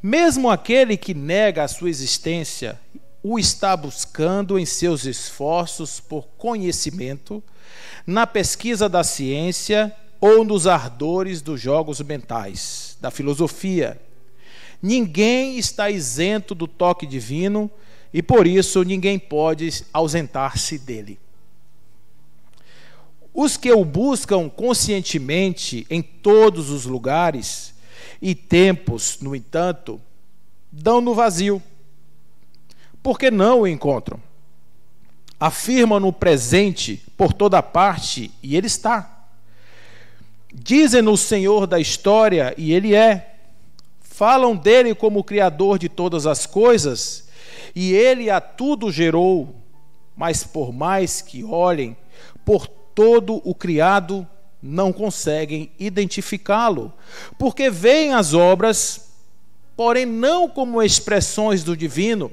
Mesmo aquele que nega a sua existência, o está buscando em seus esforços por conhecimento, na pesquisa da ciência ou nos ardores dos jogos mentais, da filosofia. Ninguém está isento do toque divino e, por isso, ninguém pode ausentar-se dele. Os que o buscam conscientemente em todos os lugares e tempos, no entanto, dão no vazio, porque não o encontram. Afirmam no presente por toda parte, e ele está. Dizem-no o Senhor da história, e ele é. Falam dele como o Criador de todas as coisas, e ele a tudo gerou. Mas por mais que olhem por todo o criado, não conseguem identificá-lo, porque veem as obras, porém não como expressões do divino.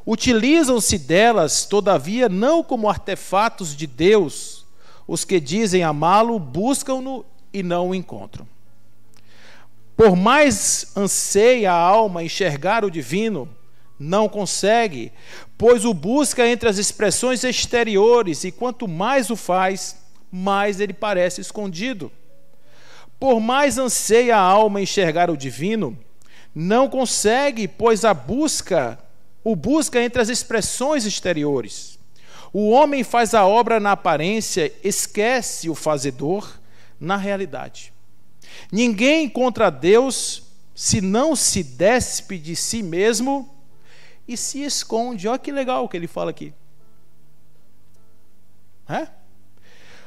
Utilizam-se delas, todavia, não como artefatos de Deus. Os que dizem amá-lo, buscam-no e não o encontram. Por mais anseia a alma enxergar o divino, não consegue, pois o busca entre as expressões exteriores, e quanto mais o faz, mais ele parece escondido. Por mais anseia a alma enxergar o divino, não consegue, pois o busca entre as expressões exteriores. O homem faz a obra na aparência, esquece o fazedor na realidade. Ninguém encontra Deus se não se despe de si mesmo e se esconde. Olha que legal o que ele fala aqui.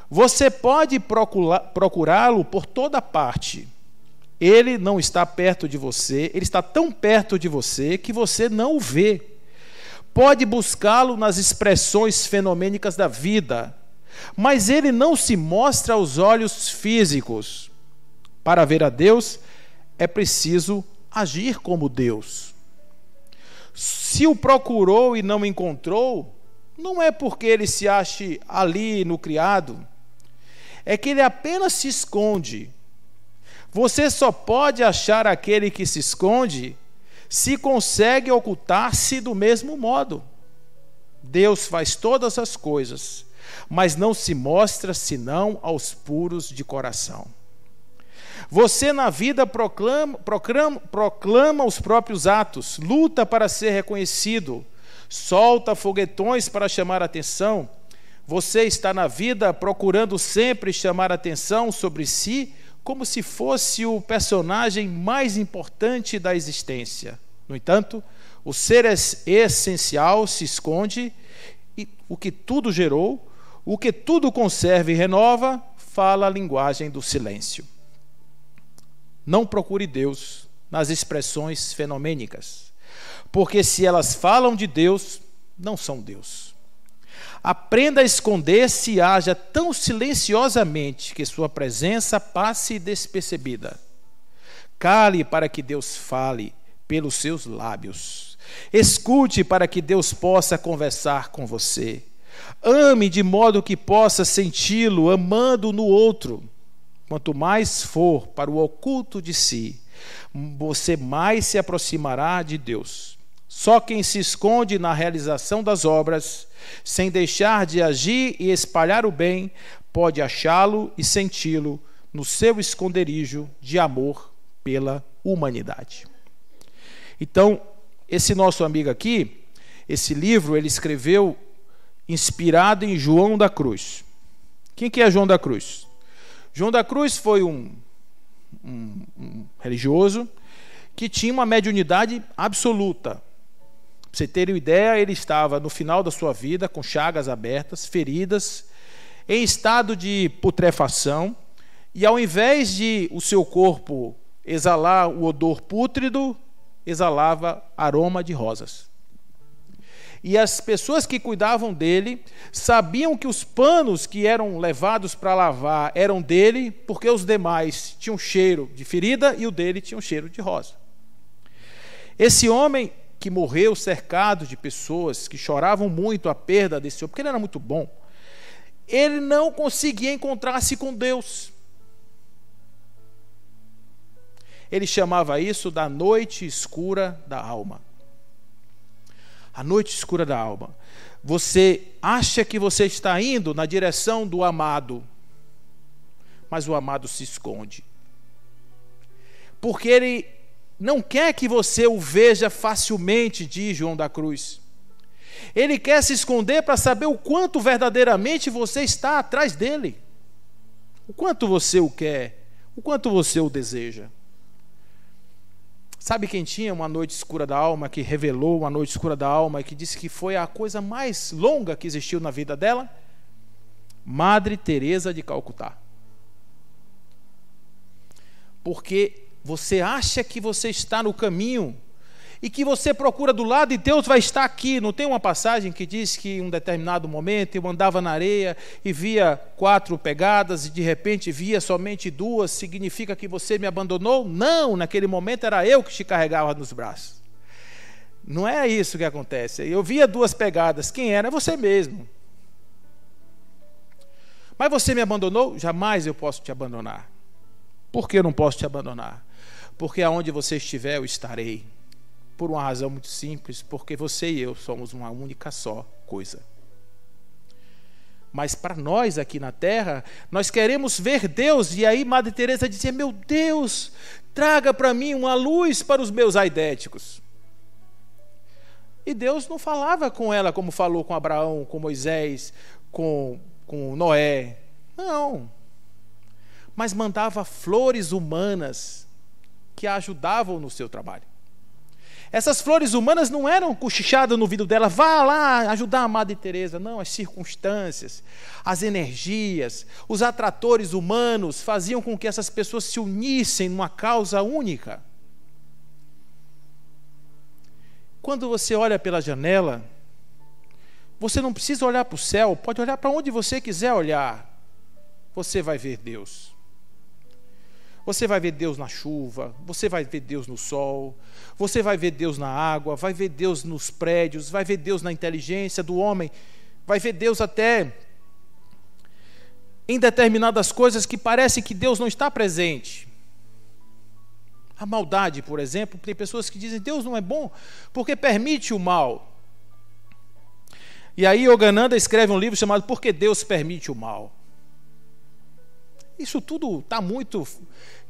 Você pode procurá-lo por toda parte. Ele não está perto de você, ele está tão perto de você que você não o vê. Pode buscá-lo nas expressões fenomênicas da vida, mas ele não se mostra aos olhos físicos. Para ver a Deus, é preciso agir como Deus. Se o procurou e não encontrou, não é porque ele se ache ali no criado, é que ele apenas se esconde. Você só pode achar aquele que se esconde se consegue ocultar-se do mesmo modo. Deus faz todas as coisas, mas não se mostra senão aos puros de coração. Você na vida proclama os próprios atos, luta para ser reconhecido, solta foguetões para chamar a atenção. Você está na vida procurando sempre chamar a atenção sobre si, como se fosse o personagem mais importante da existência. No entanto, O ser essencial se esconde, e o que tudo gerou, o que tudo conserva e renova, fala a linguagem do silêncio. Não procure Deus nas expressões fenomênicas, porque se elas falam de Deus, não são Deus. Aprenda a esconder-se e haja tão silenciosamente que sua presença passe despercebida. Cale para que Deus fale pelos seus lábios. Escute para que Deus possa conversar com você. Ame de modo que possa senti-lo amando no outro. Quanto mais for para o oculto de si, você mais se aproximará de Deus. Só quem se esconde na realização das obras, sem deixar de agir e espalhar o bem, pode achá-lo e senti-lo no seu esconderijo de amor pela humanidade. Então, esse nosso amigo aqui, esse livro, ele escreveu inspirado em João da Cruz. Quem que é João da Cruz? João da Cruz foi um religioso que tinha uma mediunidade absoluta. Para você ter uma ideia, ele estava no final da sua vida com chagas abertas, feridas, em estado de putrefação, e ao invés de o seu corpo exalar o odor pútrido, exalava aroma de rosas. E as pessoas que cuidavam dele sabiam que os panos que eram levados para lavar eram dele, porque os demais tinham cheiro de ferida e o dele tinha um cheiro de rosa. Esse homem que morreu cercado de pessoas que choravam muito a perda desse homem, porque ele era muito bom, ele não conseguia encontrar-se com Deus. Ele chamava isso da noite escura da alma. A noite escura da alma. Você acha que você está indo na direção do amado, mas o amado se esconde. Porque ele não quer que você o veja facilmente, diz João da Cruz. Ele quer se esconder para saber o quanto verdadeiramente você está atrás dele. O quanto você o quer, o quanto você o deseja. Sabe quem tinha uma noite escura da alma, que revelou uma noite escura da alma e que disse que foi a coisa mais longa que existiu na vida dela? Madre Teresa de Calcutá. Porque você acha que você está no caminho e que você procura do lado e Deus vai estar aqui. Não tem uma passagem que diz que em um determinado momento eu andava na areia e via 4 pegadas e de repente via somente 2, significa que você me abandonou? Não, naquele momento era eu que te carregava nos braços. Não é isso que acontece. Eu via 2 pegadas, quem era? Você mesmo. Mas você me abandonou? Jamais eu posso te abandonar. Por que eu não posso te abandonar? Porque aonde você estiver eu estarei. Por uma razão muito simples, porque você e eu somos uma única só coisa. Mas para nós aqui na Terra, nós queremos ver Deus, e aí Madre Teresa dizia: meu Deus, traga para mim uma luz para os meus aidéticos. E Deus não falava com ela como falou com Abraão, com Moisés, com Noé. Não. Mas mandava flores humanas que a ajudavam no seu trabalho. Essas flores humanas não eram cochichadas no ouvido dela, vá lá ajudar a Madre Teresa. Não, as circunstâncias, as energias, os atratores humanos faziam com que essas pessoas se unissem numa causa única. Quando você olha pela janela, você não precisa olhar para o céu, pode olhar para onde você quiser olhar. Você vai ver Deus. Você vai ver Deus na chuva, você vai ver Deus no sol, você vai ver Deus na água, vai ver Deus nos prédios, vai ver Deus na inteligência do homem, vai ver Deus até em determinadas coisas que parece que Deus não está presente. A maldade, por exemplo, tem pessoas que dizem: Deus não é bom porque permite o mal. E aí Yogananda escreve um livro chamado Por que Deus permite o mal? Isso tudo está muito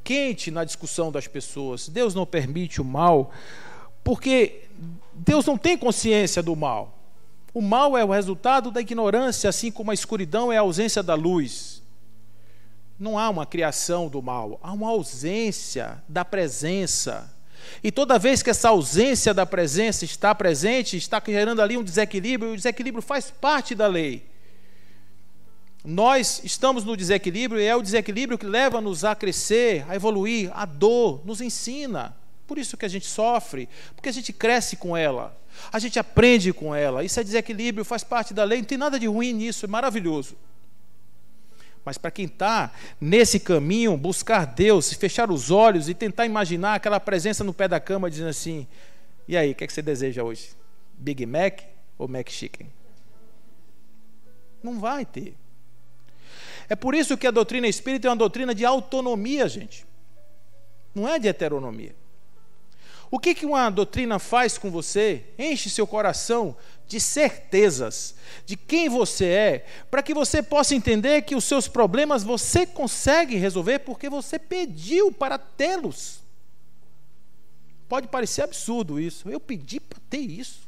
quente na discussão das pessoas. Deus não permite o mal porque Deus não tem consciência do mal. O mal é o resultado da ignorância, assim como a escuridão é a ausência da luz. Não há uma criação do mal, há uma ausência da presença. E toda vez que essa ausência da presença está presente, está gerando ali um desequilíbrio, e o desequilíbrio faz parte da lei. Nós estamos no desequilíbrio e é o desequilíbrio que leva-nos a crescer, a evoluir. A dor nos ensina. Por isso que a gente sofre, porque a gente cresce com ela, a gente aprende com ela. Isso é desequilíbrio, faz parte da lei, não tem nada de ruim nisso, é maravilhoso. Mas para quem está nesse caminho, buscar Deus, fechar os olhos e tentar imaginar aquela presença no pé da cama, dizendo assim: e aí, o que é que você deseja hoje? Big Mac ou Mac Chicken? Não vai ter. É por isso que a doutrina espírita é uma doutrina de autonomia, gente. Não é de heteronomia. O que uma doutrina faz com você? Enche seu coração de certezas de quem você é, para que você possa entender que os seus problemas você consegue resolver porque você pediu para tê-los. Pode parecer absurdo isso. Eu pedi para ter isso.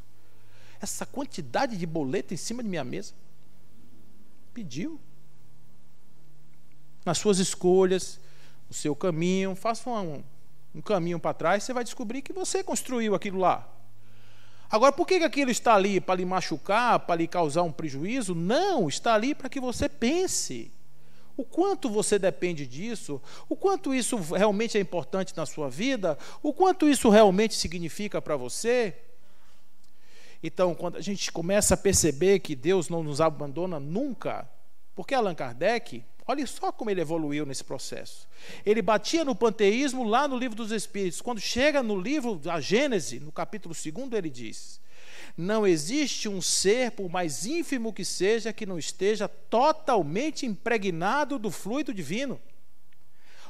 Essa quantidade de boleto em cima de minha mesa. Pediu. Nas suas escolhas, no seu caminho, faça um caminho para trás, você vai descobrir que você construiu aquilo lá. Agora, por que aquilo está ali? Para lhe machucar, para lhe causar um prejuízo? Não, está ali para que você pense. O quanto você depende disso, o quanto isso realmente é importante na sua vida, o quanto isso realmente significa para você. Então, quando a gente começa a perceber que Deus não nos abandona nunca, porque Allan Kardec, olha só como ele evoluiu nesse processo. Ele batia no panteísmo lá no Livro dos Espíritos. Quando chega no livro da Gênese, no capítulo 2, ele diz: não existe um ser, por mais ínfimo que seja, que não esteja totalmente impregnado do fluido divino.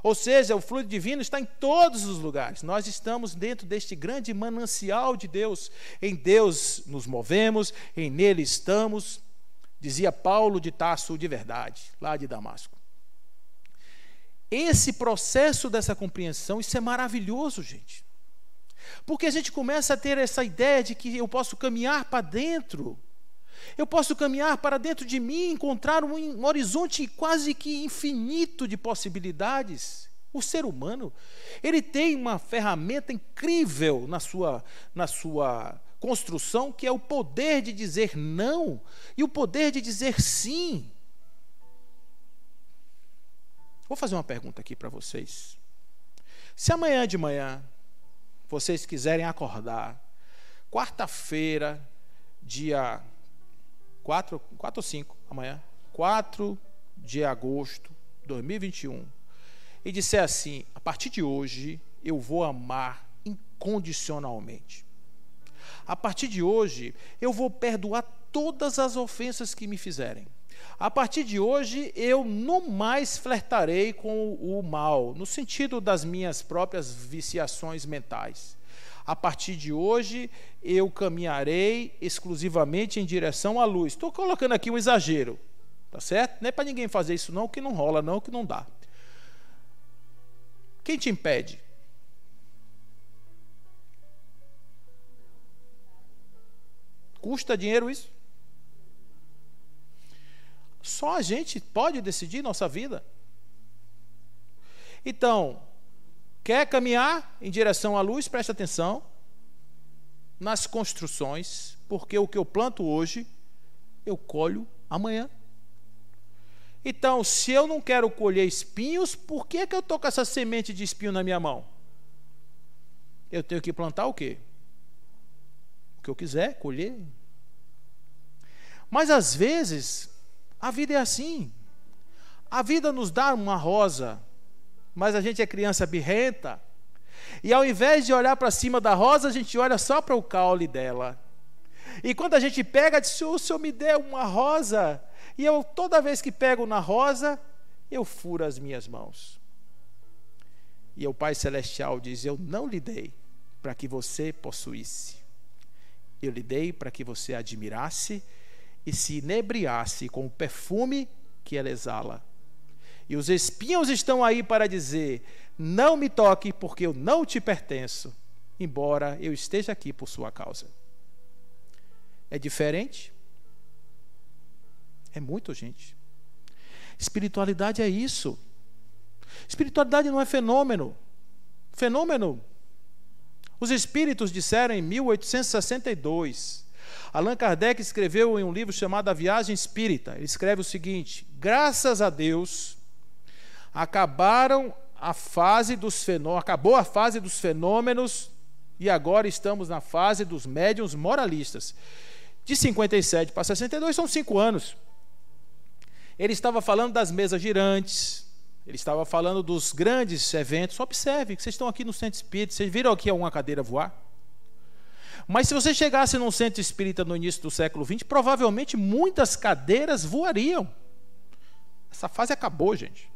Ou seja, o fluido divino está em todos os lugares. Nós estamos dentro deste grande manancial de Deus. Em Deus nos movemos, em nele estamos. Dizia Paulo de Tarso de Verdade, lá de Damasco. Esse processo dessa compreensão, isso é maravilhoso, gente. Porque a gente começa a ter essa ideia de que eu posso caminhar para dentro. Eu posso caminhar para dentro de mim, encontrar um horizonte quase que infinito de possibilidades. O ser humano, ele tem uma ferramenta incrível na sua construção, que é o poder de dizer não e o poder de dizer sim. Vou fazer uma pergunta aqui para vocês. Se amanhã de manhã vocês quiserem acordar, quarta-feira, dia 4 ou 5, amanhã, 4 de agosto de 2021, e disser assim: a partir de hoje eu vou amar incondicionalmente. A partir de hoje, eu vou perdoar todas as ofensas que me fizerem. A partir de hoje, eu não mais flertarei com o mal, no sentido das minhas próprias viciações mentais. A partir de hoje, eu caminharei exclusivamente em direção à luz. Estou colocando aqui um exagero, tá certo? Não é para ninguém fazer isso não, que não rola não, que não dá. Quem te impede? Custa dinheiro isso? Só a gente pode decidir nossa vida. Então, quer caminhar em direção à luz? Presta atenção nas construções, porque o que eu planto hoje, eu colho amanhã. Então, se eu não quero colher espinhos, por que eu estou com essa semente de espinho na minha mão? Eu tenho que plantar o quê? O que eu quiser colher. Mas às vezes a vida é assim. A vida nos dá uma rosa, mas a gente é criança birrenta, e ao invés de olhar para cima da rosa, a gente olha só para o caule dela. E quando a gente pega, diz: o Senhor me deu uma rosa, e eu toda vez que pego na rosa, eu furo as minhas mãos. E o Pai Celestial diz: eu não lhe dei para que você possuísse. Eu lhe dei para que você admirasse e se inebriasse com o perfume que ela exala. E os espinhos estão aí para dizer: não me toque, porque eu não te pertenço, embora eu esteja aqui por sua causa. É diferente? É muito, gente. Espiritualidade é isso. Espiritualidade não é fenômeno. Fenômeno Os espíritos disseram em 1862. Allan Kardec escreveu em um livro chamado A Viagem Espírita. Ele escreve o seguinte: graças a Deus, acabou a fase dos fenômenos e agora estamos na fase dos médiuns moralistas. De 57 para 62 são 5 anos. Ele estava falando das mesas girantes, ele estava falando dos grandes eventos. Observe que vocês estão aqui no centro espírita, vocês viram aqui uma cadeira voar? Mas se você chegasse num centro espírita no início do século XX, provavelmente muitas cadeiras voariam. Essa fase acabou, gente.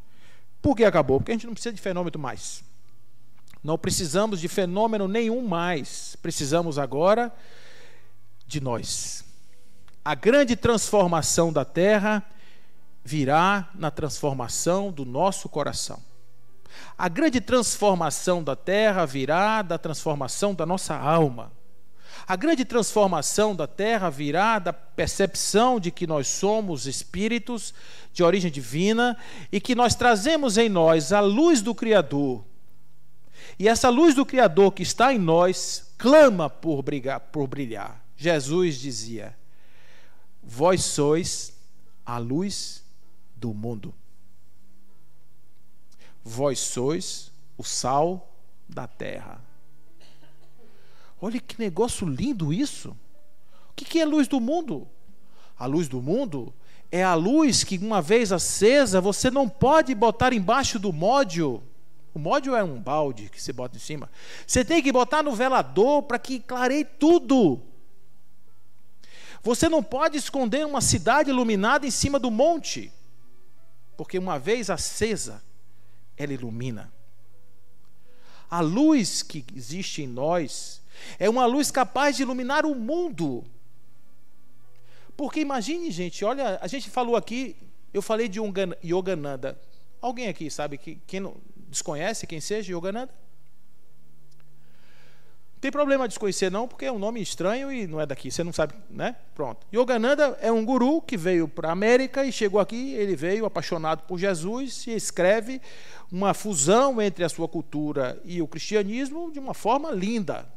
Por que acabou? Porque a gente não precisa de fenômeno mais. Não precisamos de fenômeno nenhum mais. Precisamos agora de nós. A grande transformação da Terra virá na transformação do nosso coração. A grande transformação da Terra virá da transformação da nossa alma. A grande transformação da Terra virá da percepção de que nós somos espíritos de origem divina e que nós trazemos em nós a luz do Criador. E essa luz do Criador que está em nós clama por brilhar. Jesus dizia: vós sois a luz do mundo. Vós sois o sal da terra. Olha que negócio lindo isso. O que é a luz do mundo? A luz do mundo é a luz que, uma vez acesa, você não pode botar embaixo do módio. O módio é um balde que você bota em cima. Você tem que botar no velador para que clareie tudo. Você não pode esconder uma cidade iluminada em cima do monte, porque uma vez acesa, ela ilumina. A luz que existe em nós é uma luz capaz de iluminar o mundo. Porque imagine, gente, olha, a gente falou aqui, eu falei de Yogananda. Alguém aqui sabe quem não desconhece quem seja Yogananda? Não tem problema desconhecer não, porque é um nome estranho e não é daqui, você não sabe, né? Pronto. Yogananda é um guru que veio para a América e chegou aqui, ele veio apaixonado por Jesus e escreve uma fusão entre a sua cultura e o cristianismo de uma forma linda.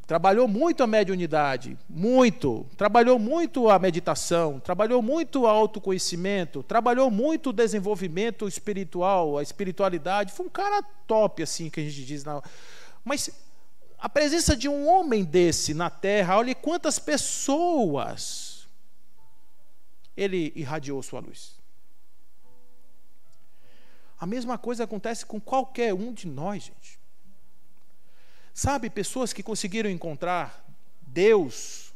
Trabalhou muito a mediunidade, muito. Trabalhou muito a meditação, trabalhou muito o autoconhecimento, trabalhou muito o desenvolvimento espiritual, a espiritualidade. Foi um cara top, assim, que a gente diz. Mas a presença de um homem desse na Terra, olha quantas pessoas ele irradiou sua luz. A mesma coisa acontece com qualquer um de nós, gente. Sabe, pessoas que conseguiram encontrar Deus,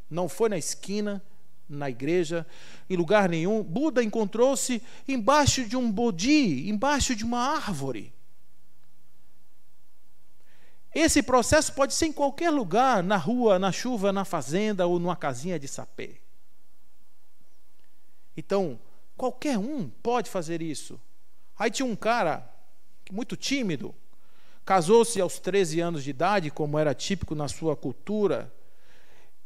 não foi na esquina, na igreja, em lugar nenhum. Buda encontrou-se embaixo de um bodhi, embaixo de uma árvore. Esse processo pode ser em qualquer lugar, na rua, na chuva, na fazenda ou numa casinha de sapê. Então, qualquer um pode fazer isso. Aí tinha um cara muito tímido, casou-se aos 13 anos de idade, como era típico na sua cultura.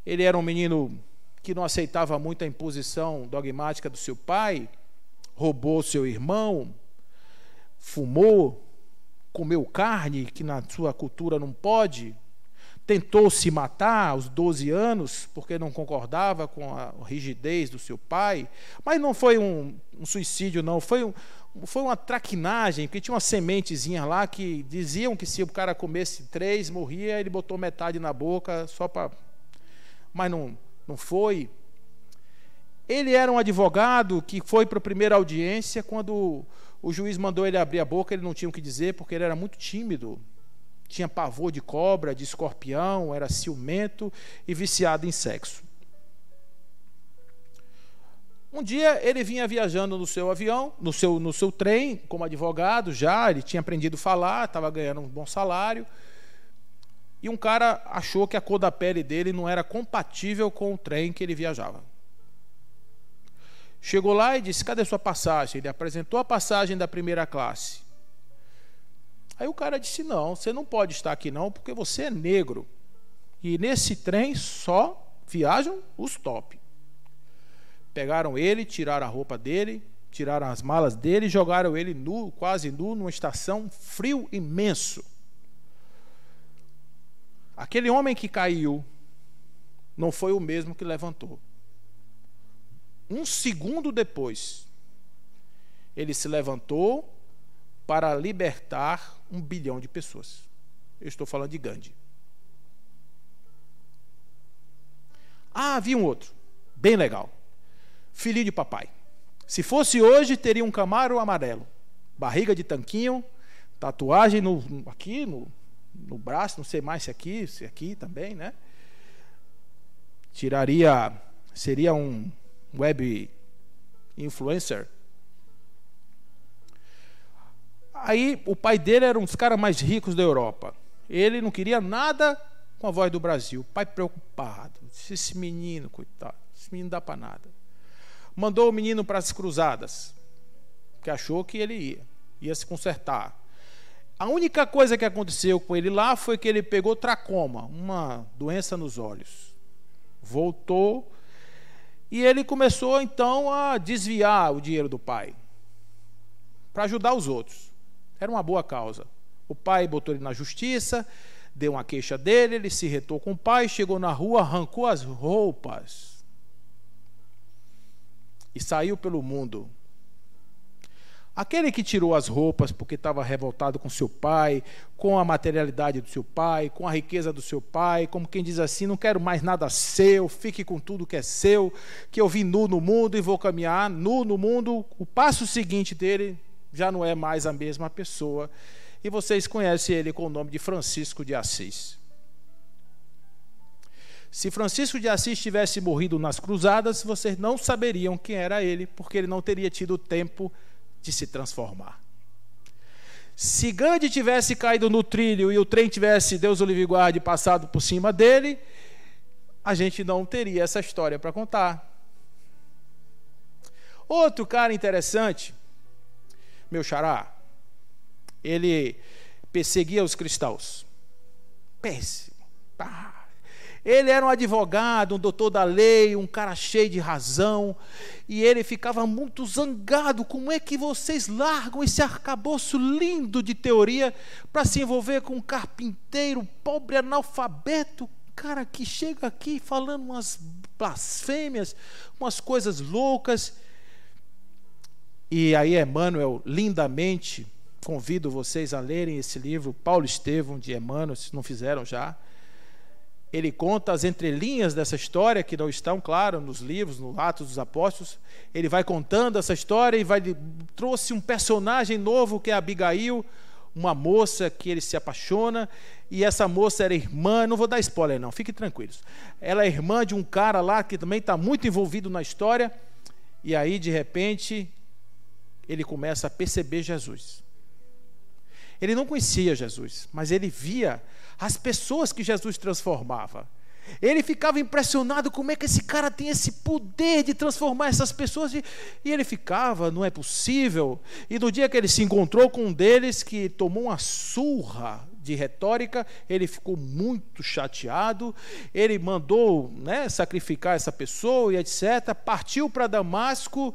Ele era um menino que não aceitava muito a imposição dogmática do seu pai, roubou seu irmão, fumou, comeu carne, que na sua cultura não pode, tentou se matar aos 12 anos, porque não concordava com a rigidez do seu pai, mas não foi um suicídio, não, foi uma traquinagem, porque tinha uma sementezinha lá que diziam que se o cara comesse 3, morria, ele botou metade na boca, só para... Mas não foi. Ele era um advogado que foi para a primeira audiência, quando o juiz mandou ele abrir a boca, ele não tinha o que dizer, porque ele era muito tímido, tinha pavor de cobra, de escorpião, era ciumento e viciado em sexo. Um dia ele vinha viajando no seu avião, no seu trem, como advogado já, ele tinha aprendido a falar, estava ganhando um bom salário, e um cara achou que a cor da pele dele não era compatível com o trem que ele viajava. Chegou lá e disse: cadê sua passagem? Ele apresentou a passagem da primeira classe. Aí o cara disse: não, você não pode estar aqui não, porque você é negro, e nesse trem só viajam os top. Pegaram ele, tiraram a roupa dele, tiraram as malas dele e jogaram ele nu, quase nu, numa estação, frio imenso. Aquele homem que caiu não foi o mesmo que levantou. Um segundo depois, ele se levantou para libertar 1 bilhão de pessoas. Eu estou falando de Gandhi. Havia um outro, bem legal. Filhinho de papai. Se fosse hoje, teria um Camaro amarelo. Barriga de tanquinho, tatuagem aqui no braço, não sei mais se aqui também, né? Seria um web influencer. Aí o pai dele era um dos caras mais ricos da Europa. Ele não queria nada com a Voz do Brasil. O pai preocupado. Disse, esse menino, coitado, esse menino não dá para nada. Mandou o menino para as cruzadas, que achou que ele ia se consertar. A única coisa que aconteceu com ele lá foi que ele pegou tracoma, uma doença nos olhos. Voltou e ele começou então a desviar o dinheiro do pai para ajudar os outros. Era uma boa causa. O pai botou ele na justiça, deu uma queixa dele, ele se irritou com o pai, chegou na rua, arrancou as roupas e saiu pelo mundo. Aquele que tirou as roupas porque estava revoltado com seu pai, com a materialidade do seu pai, com a riqueza do seu pai, como quem diz assim, não quero mais nada seu, fique com tudo que é seu, que eu vim nu no mundo e vou caminhar nu no mundo. O passo seguinte dele já não é mais a mesma pessoa. E vocês conhecem ele com o nome de Francisco de Assis. Se Francisco de Assis tivesse morrido nas cruzadas, vocês não saberiam quem era ele, porque ele não teria tido tempo de se transformar. Se Gandhi tivesse caído no trilho e o trem tivesse, Deus o livre guarde, passado por cima dele, a gente não teria essa história para contar. Outro cara interessante, meu xará, ele perseguia os cristãos. Péssimo. Ele era um advogado, um doutor da lei, um cara cheio de razão, e ele ficava muito zangado. Como é que vocês largam esse arcabouço lindo de teoria para se envolver com um carpinteiro, pobre analfabeto, cara que chega aqui falando umas blasfêmias, umas coisas loucas. E aí Emmanuel, lindamente, convido vocês a lerem esse livro, Paulo Estevão, de Emmanuel, se não fizeram já. Ele conta as entrelinhas dessa história, que não estão, claro, nos livros, no Atos dos Apóstolos. Ele vai contando essa história e trouxe um personagem novo, que é Abigail, uma moça que ele se apaixona, e essa moça era irmã, não vou dar spoiler não, fiquem tranquilos. Ela é irmã de um cara lá que também está muito envolvido na história, e aí, de repente, ele começa a perceber Jesus. Ele não conhecia Jesus, mas ele via as pessoas que Jesus transformava. Ele ficava impressionado como é que esse cara tem esse poder de transformar essas pessoas. E ele ficava, não é possível. E no dia que ele se encontrou com um deles, que tomou uma surra de retórica, ele ficou muito chateado. Ele mandou, sacrificar essa pessoa e etc. Partiu para Damasco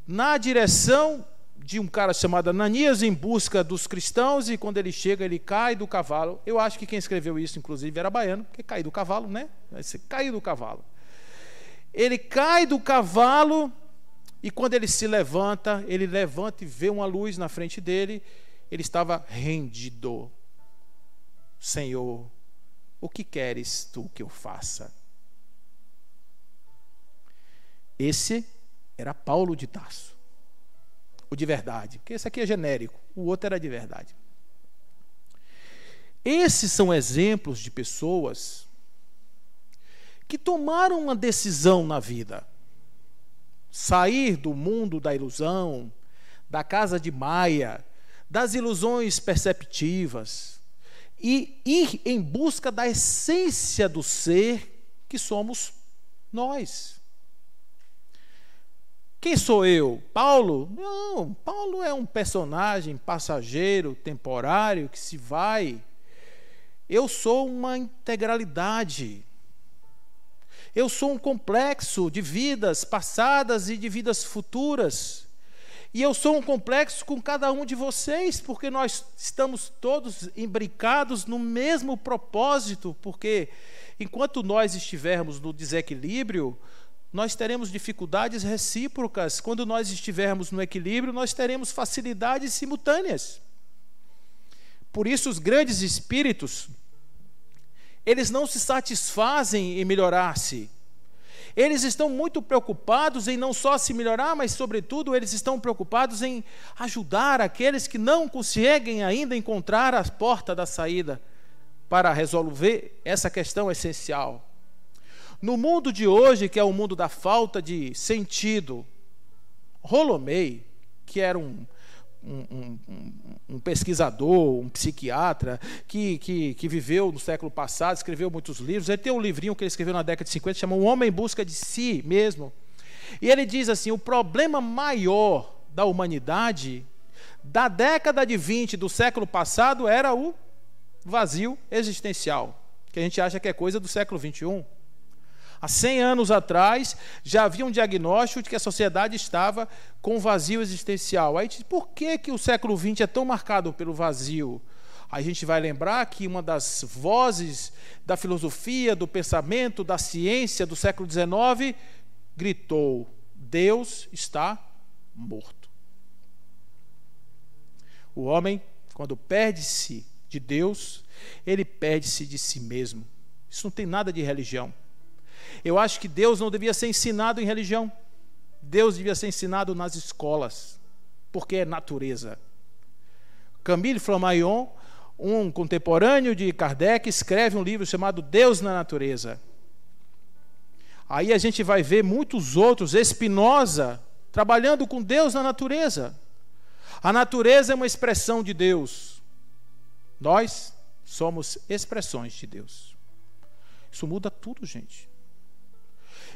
na direção de um cara chamado Ananias, em busca dos cristãos, e quando ele chega, ele cai do cavalo. Eu acho que quem escreveu isso, inclusive, era baiano, porque cai do cavalo, né? Você caiu do cavalo. Ele cai do cavalo, e quando ele se levanta, ele levanta e vê uma luz na frente dele. Ele estava rendido. Senhor, o que queres tu que eu faça? Esse era Paulo de Tarso. O de verdade, porque esse aqui é genérico, o outro era de verdade. Esses são exemplos de pessoas que tomaram uma decisão na vida. Sair do mundo da ilusão, da casa de Maia, das ilusões perceptivas, e ir em busca da essência do ser que somos nós. Quem sou eu? Paulo? Não, Paulo é um personagem passageiro, temporário, que se vai. Eu sou uma integralidade. Eu sou um complexo de vidas passadas e de vidas futuras. E eu sou um complexo com cada um de vocês, porque nós estamos todos imbricados no mesmo propósito, porque enquanto nós estivermos no desequilíbrio, nós teremos dificuldades recíprocas. Quando nós estivermos no equilíbrio, nós teremos facilidades simultâneas. Por isso, os grandes espíritos, eles não se satisfazem em melhorar-se. Eles estão muito preocupados em não só se melhorar, mas, sobretudo, eles estão preocupados em ajudar aqueles que não conseguem ainda encontrar a porta da saída para resolver essa questão essencial. No mundo de hoje, que é o mundo da falta de sentido, Rolomei, que era um pesquisador, um psiquiatra, que viveu no século passado, escreveu muitos livros. Ele tem um livrinho que ele escreveu na década de 50, chama O Homem em Busca de Si mesmo. E ele diz assim, o problema maior da humanidade, da década de 20 do século passado, era o vazio existencial, que a gente acha que é coisa do século 21. Há 100 anos atrás, já havia um diagnóstico de que a sociedade estava com vazio existencial. Aí, por que o século XX é tão marcado pelo vazio? Aí a gente vai lembrar que uma das vozes da filosofia, do pensamento, da ciência do século XIX gritou: Deus está morto. O homem, quando perde-se de Deus, ele perde-se de si mesmo. Isso não tem nada de religião. Eu acho que Deus não devia ser ensinado em religião. Deus devia ser ensinado nas escolas, porque é natureza. Camille Flammarion, um contemporâneo de Kardec, escreve um livro chamado Deus na Natureza. Aí a gente vai ver muitos outros, Spinoza, trabalhando com Deus na natureza. A natureza é uma expressão de Deus. Nós somos expressões de Deus. Isso muda tudo, gente.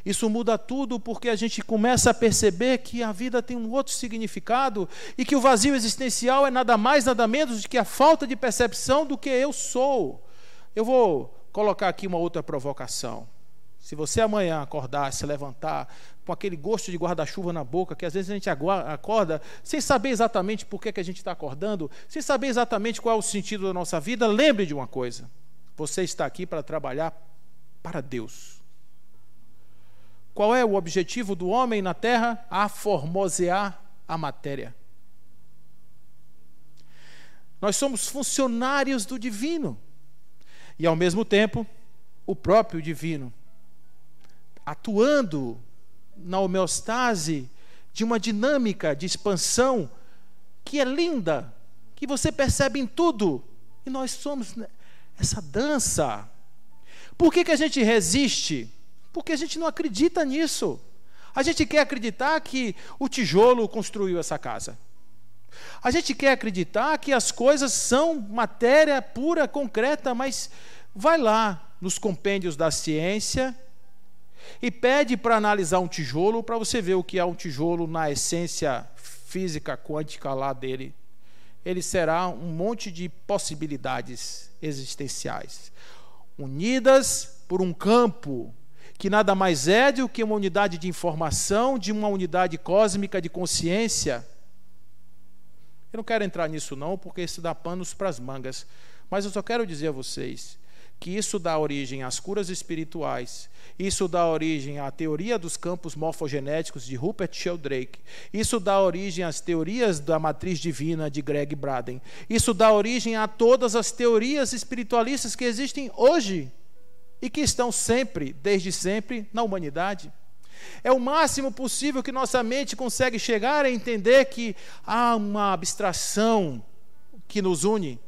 Isso muda tudo porque a gente começa a perceber que a vida tem um outro significado e que o vazio existencial é nada mais, nada menos do que a falta de percepção do que eu sou. Eu vou colocar aqui uma outra provocação. Se você amanhã acordar, se levantar com aquele gosto de guarda-chuva na boca, que às vezes a gente acorda sem saber exatamente por que a gente está acordando, sem saber exatamente qual é o sentido da nossa vida, lembre de uma coisa: você está aqui para trabalhar para Deus. Qual é o objetivo do homem na terra? Aformosear a matéria. Nós somos funcionários do divino. E, ao mesmo tempo, o próprio divino, atuando na homeostase de uma dinâmica de expansão que é linda, que você percebe em tudo. E nós somos essa dança. Por que a gente resiste? Porque a gente não acredita nisso. A gente quer acreditar que o tijolo construiu essa casa. A gente quer acreditar que as coisas são matéria pura, concreta, mas vai lá nos compêndios da ciência e pede para analisar um tijolo, para você ver o que é um tijolo na essência física quântica lá dele. Ele será um monte de possibilidades existenciais, unidas por um campo que nada mais é do que uma unidade de informação, de uma unidade cósmica de consciência. Eu não quero entrar nisso não, porque isso dá panos para as mangas, mas eu só quero dizer a vocês que isso dá origem às curas espirituais, isso dá origem à teoria dos campos morfogenéticos de Rupert Sheldrake, isso dá origem às teorias da matriz divina de Greg Braden, isso dá origem a todas as teorias espiritualistas que existem hoje e que estão sempre, desde sempre, na humanidade. É o máximo possível que nossa mente consegue chegar a entender que há uma abstração que nos une,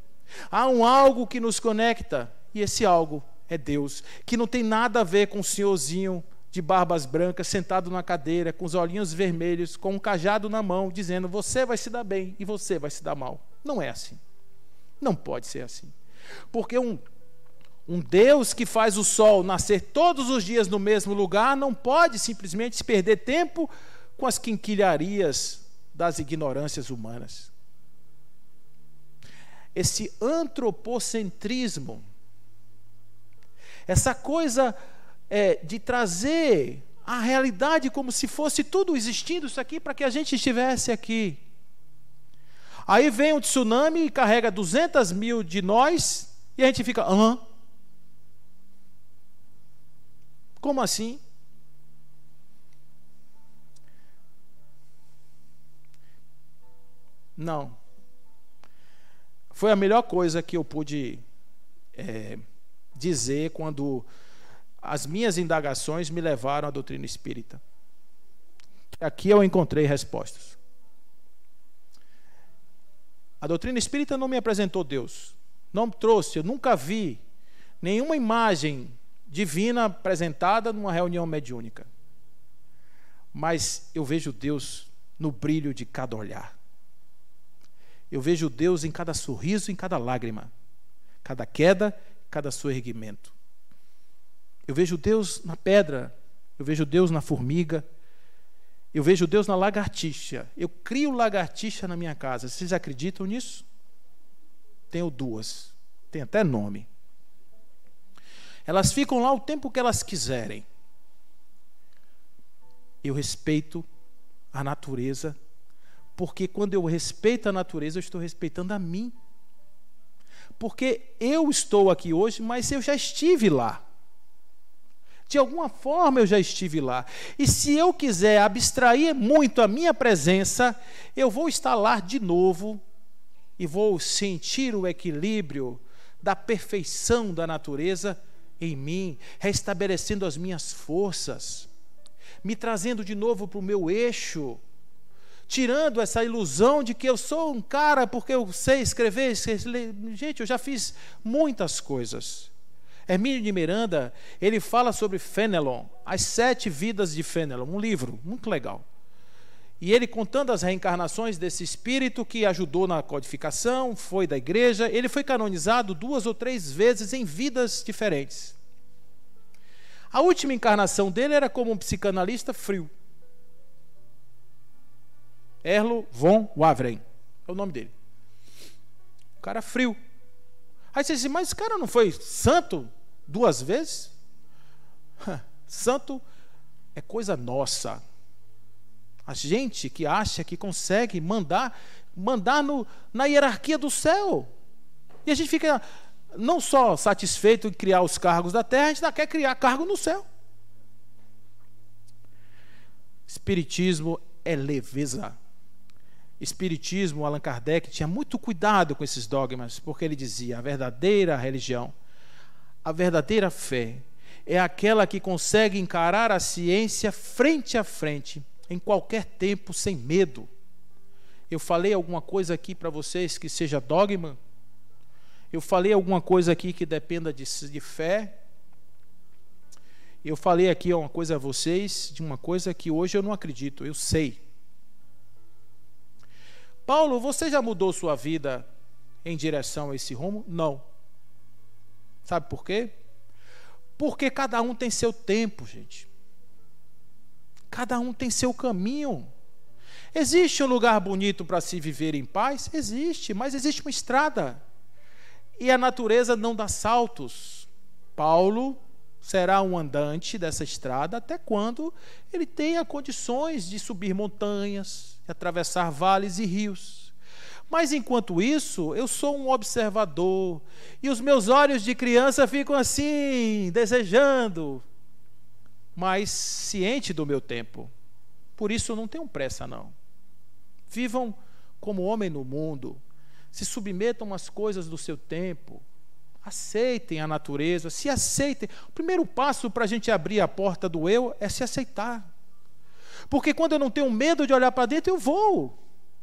há um algo que nos conecta, e esse algo é Deus, que não tem nada a ver com um senhorzinho de barbas brancas, sentado na cadeira, com os olhinhos vermelhos, com um cajado na mão, dizendo: você vai se dar bem e você vai se dar mal. Não é assim. Não pode ser assim. Porque um Deus que faz o sol nascer todos os dias no mesmo lugar não pode simplesmente se perder tempo com as quinquilharias das ignorâncias humanas. Esse antropocentrismo, essa coisa de trazer a realidade como se fosse tudo existindo isso aqui para que a gente estivesse aqui. Aí vem um tsunami e carrega 200 mil de nós e a gente fica, como assim? Não. Foi a melhor coisa que eu pude dizer quando as minhas indagações me levaram à doutrina espírita. Aqui eu encontrei respostas. A doutrina espírita não me apresentou Deus, não trouxe, eu nunca vi nenhuma imagem divina apresentada numa reunião mediúnica. Mas eu vejo Deus no brilho de cada olhar. Eu vejo Deus em cada sorriso, em cada lágrima, cada queda, cada soerguimento. Eu vejo Deus na pedra, eu vejo Deus na formiga, eu vejo Deus na lagartixa. Eu crio lagartixa na minha casa. Vocês acreditam nisso? Tenho 2, tem até nome. Elas ficam lá o tempo que elas quiserem. Eu respeito a natureza, porque quando eu respeito a natureza, eu estou respeitando a mim. Porque eu estou aqui hoje, mas eu já estive lá. De alguma forma eu já estive lá. E se eu quiser abstrair muito a minha presença, eu vou estar lá de novo e vou sentir o equilíbrio da perfeição da natureza em mim, restabelecendo as minhas forças, me trazendo de novo para o meu eixo, tirando essa ilusão de que eu sou um cara porque eu sei escrever. Gente, eu já fiz muitas coisas. Hermínio de Miranda, ele fala sobre Fenelon, As 7 Vidas de Fenelon, um livro muito legal. E ele contando as reencarnações desse espírito que ajudou na codificação, foi da igreja, ele foi canonizado 2 ou 3 vezes em vidas diferentes. A última encarnação dele era como um psicanalista frio. Erlo von Waveren, é o nome dele. O cara frio. Aí você diz, mas esse cara não foi santo 2 vezes? Santo é coisa nossa. A gente que acha que consegue mandar na hierarquia do céu. E a gente fica não só satisfeito em criar os cargos da terra, a gente ainda quer criar cargo no céu. Espiritismo é leveza. Espiritismo, Allan Kardec tinha muito cuidado com esses dogmas, porque ele dizia, a verdadeira religião, a verdadeira fé, é aquela que consegue encarar a ciência frente a frente, em qualquer tempo, sem medo. Eu falei alguma coisa aqui para vocês que seja dogma? Eu falei alguma coisa aqui que dependa de fé? Eu falei aqui uma coisa a vocês, de uma coisa que hoje eu não acredito, eu sei. Paulo, você já mudou sua vida em direção a esse rumo? Não. Sabe por quê? Porque cada um tem seu tempo, gente. Cada um tem seu caminho. Existe um lugar bonito para se viver em paz? Existe, mas existe uma estrada. E a natureza não dá saltos. Paulo será um andante dessa estrada até quando ele tenha condições de subir montanhas, de atravessar vales e rios. Mas enquanto isso, eu sou um observador, e os meus olhos de criança ficam assim, desejando, mas ciente do meu tempo. Por isso não tenham pressa, não. Vivam como homem no mundo, se submetam às coisas do seu tempo, aceitem a natureza, se aceitem. O primeiro passo para a gente abrir a porta do eu é se aceitar. Porque quando eu não tenho medo de olhar para dentro, eu vou.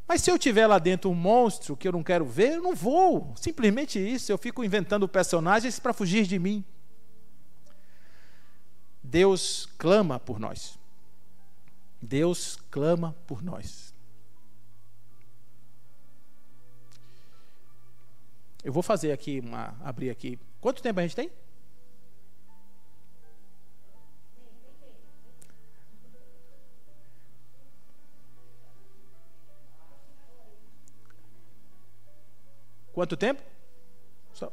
Mas se eu tiver lá dentro um monstro que eu não quero ver, eu não vou. Simplesmente isso, eu fico inventando personagens para fugir de mim. Deus clama por nós. Deus clama por nós. Eu vou fazer aqui, abrir aqui. Quanto tempo a gente tem? Quanto tempo? Só.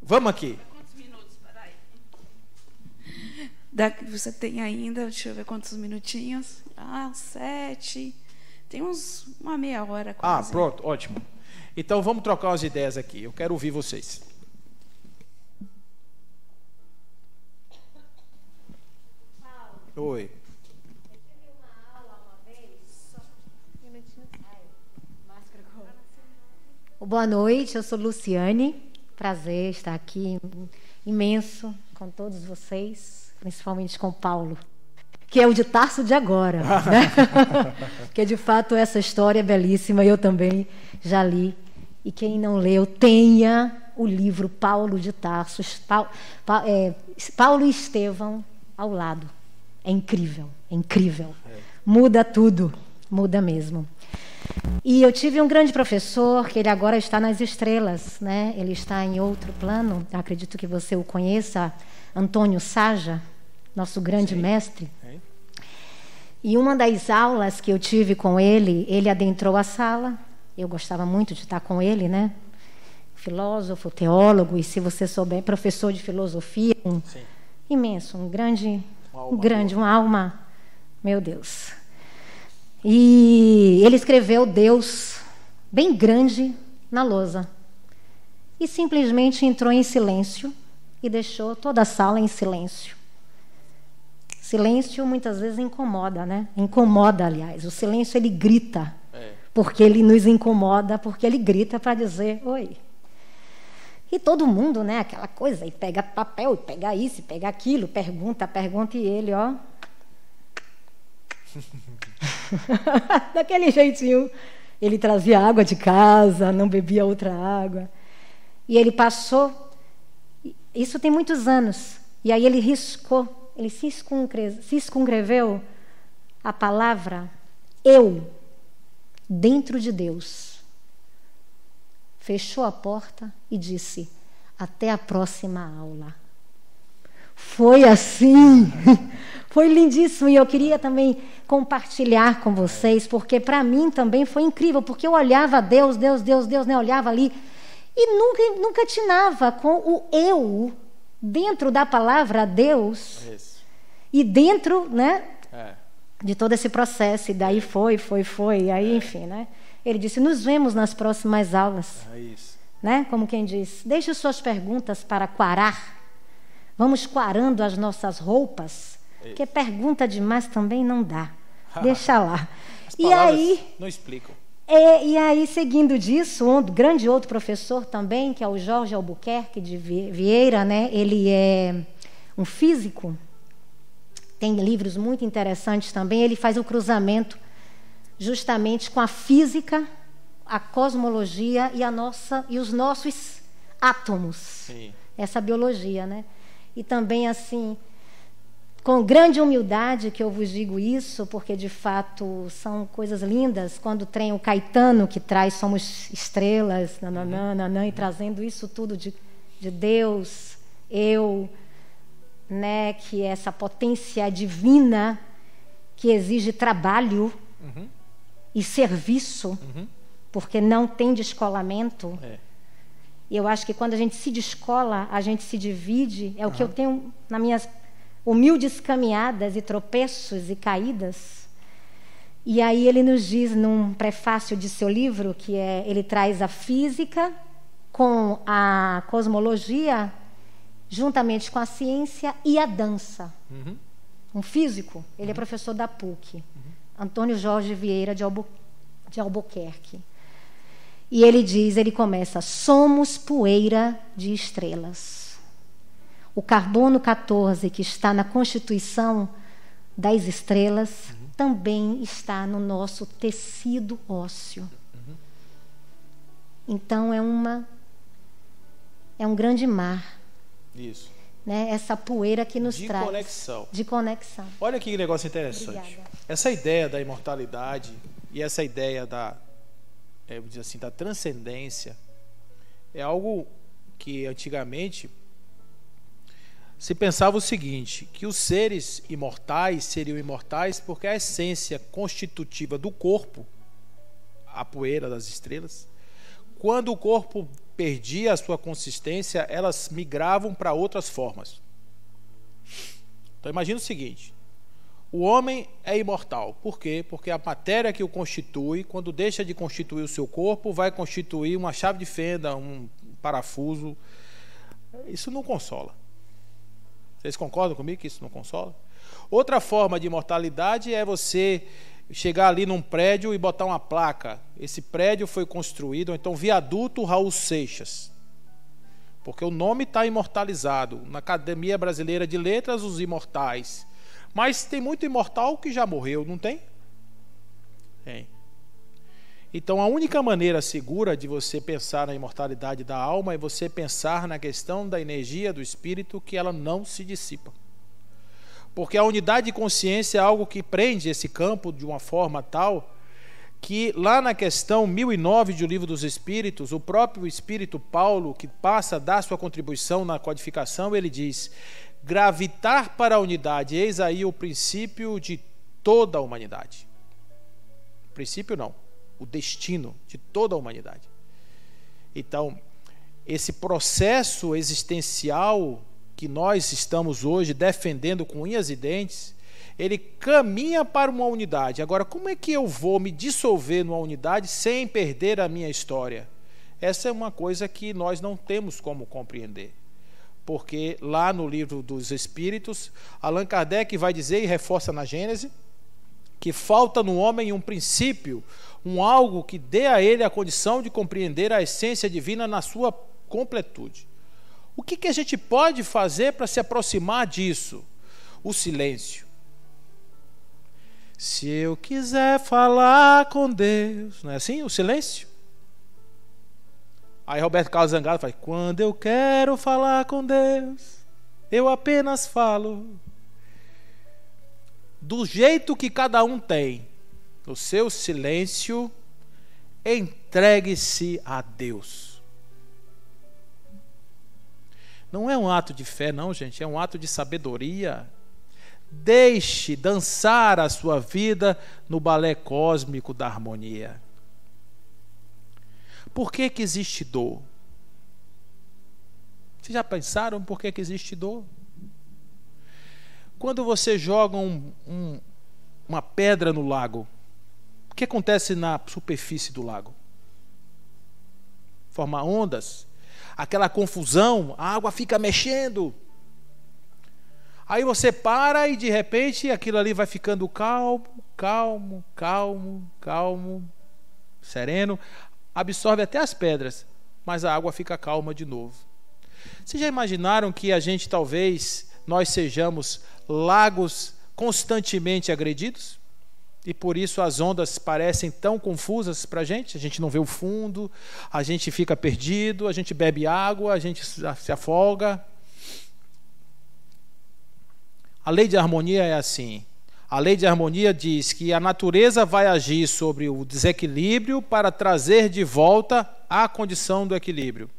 Vamos aqui. Quantos minutos? Peraí. Você tem ainda, deixa eu ver quantos minutinhos. 7. Tem uma meia hora quase. Pronto, ótimo. Então vamos trocar umas ideias aqui. Eu quero ouvir vocês. Oi. Eu tive uma aula uma vez. Boa noite, eu sou Luciane. Prazer estar aqui, imenso, com todos vocês, principalmente com o Paulo, que é o de Tarso de agora, né? Porque de fato essa história é belíssima, eu também já li. E quem não leu, tenha o livro Paulo de Tarso, Paulo e Estevão ao lado. É incrível, é incrível. Muda tudo, muda mesmo. E eu tive um grande professor, que ele agora está nas estrelas, né? Ele está em outro plano, acredito que você o conheça, Antônio Saja, nosso grande mestre. E uma das aulas que eu tive com ele, ele adentrou a sala, eu gostava muito de estar com ele, né? Filósofo, teólogo, e se você souber, professor de filosofia, imenso, uma alma, meu Deus. E ele escreveu Deus bem grande na lousa e simplesmente entrou em silêncio e deixou toda a sala em silêncio. Silêncio muitas vezes incomoda, né? Incomoda, aliás. O silêncio, ele grita, porque ele nos incomoda, porque ele grita para dizer oi. E todo mundo, né? Aquela coisa, e pega papel, e pega isso, e pega aquilo, pergunta, e ele, ó... Daquele jeitinho, ele trazia água de casa, não bebia outra água. E ele passou, isso tem muitos anos, e aí ele riscou, ele se escreveu a palavra eu dentro de Deus. Fechou a porta e disse: até a próxima aula. Foi assim, foi lindíssimo, e eu queria também compartilhar com vocês, porque para mim também foi incrível, porque eu olhava Deus, né? Eu olhava ali e nunca atinava com o eu dentro da palavra Deus. E dentro, né, de todo esse processo, e daí foi, e aí, enfim, né? Ele disse: nos vemos nas próximas aulas. Né? Como quem diz, deixe suas perguntas para quarar. Vamos quarando as nossas roupas, porque pergunta demais também não dá. Deixa lá. As e palavras aí não explicam. E aí, seguindo disso, um grande outro professor também, que é o Jorge Albuquerque de Vieira, né? Ele é um físico, tem livros muito interessantes também. Ele faz o cruzamento justamente com a física, a cosmologia e os nossos átomos. Sim. Essa biologia, né? E também, assim, com grande humildade que eu vos digo isso, porque, de fato, são coisas lindas. Quando tem o Caetano, que traz Somos Estrelas, e trazendo isso tudo de Deus, eu, né, que é essa potência divina que exige trabalho e serviço, porque não tem descolamento. E eu acho que quando a gente se descola, a gente se divide. É o que eu tenho nas minhas humildes caminhadas e tropeços e caídas. E aí ele nos diz, num prefácio de seu livro, que ele traz a física com a cosmologia, juntamente com a ciência e a dança. Um físico, ele é professor da PUC, Antônio Jorge Vieira de Albuquerque. E ele começa: somos poeira de estrelas. O carbono 14, que está na constituição das estrelas, também está no nosso tecido ósseo. Então é um grande mar. Isso. Né? Essa poeira que nos traz. De conexão. Olha que negócio interessante. Obrigada. Essa ideia da imortalidade e essa ideia da transcendência é algo que antigamente se pensava o seguinte, que os seres imortais seriam imortais porque a essência constitutiva do corpo, a poeira das estrelas, quando o corpo perdia a sua consistência, elas migravam para outras formas. Então imagina o seguinte: o homem é imortal. Por quê? Porque a matéria que o constitui, quando deixa de constituir o seu corpo, vai constituir uma chave de fenda, um parafuso. Isso não consola. Vocês concordam comigo que isso não consola? Outra forma de imortalidade é você chegar ali num prédio e botar uma placa. Esse prédio foi construído, ou então viaduto Raul Seixas. Porque o nome está imortalizado. Na Academia Brasileira de Letras, os imortais. Mas tem muito imortal que já morreu, não tem? Tem. Então a única maneira segura de você pensar na imortalidade da alma é você pensar na questão da energia do espírito, que ela não se dissipa. Porque a unidade de consciência é algo que prende esse campo de uma forma tal que lá na questão 1009 do Livro dos Espíritos, o próprio Espírito Paulo, que passa a dar sua contribuição na codificação, ele diz: gravitar para a unidade, eis aí o princípio de toda a humanidade. Princípio não, o destino de toda a humanidade. Então, esse processo existencial que nós estamos hoje defendendo com unhas e dentes, ele caminha para uma unidade. Agora, como é que eu vou me dissolver numa unidade sem perder a minha história? Essa é uma coisa que nós não temos como compreender. Porque lá no Livro dos Espíritos, Allan Kardec vai dizer, e reforça na Gênese, que falta no homem um princípio, um algo que dê a ele a condição de compreender a essência divina na sua completude. O que a gente pode fazer para se aproximar disso? O silêncio. Se eu quiser falar com Deus, não é assim? O silêncio. Aí Roberto Carlos Zangado fala: quando eu quero falar com Deus, eu apenas falo. Do jeito que cada um tem, no seu silêncio, entregue-se a Deus. Não é um ato de fé, não, gente, é um ato de sabedoria. Deixe dançar a sua vida no balé cósmico da harmonia. Por que existe dor? Vocês já pensaram por que existe dor? Quando você joga uma pedra no lago, o que acontece na superfície do lago? Forma ondas, aquela confusão, a água fica mexendo. Aí você para e de repente aquilo ali vai ficando calmo, sereno, absorve até as pedras, mas a água fica calma de novo. Vocês já imaginaram que nós sejamos lagos constantemente agredidos? E por isso as ondas parecem tão confusas para a gente não vê o fundo, a gente fica perdido, a gente bebe água, a gente se afoga. A lei de harmonia é assim. A lei de harmonia diz que a natureza vai agir sobre o desequilíbrio para trazer de volta a condição do equilíbrio.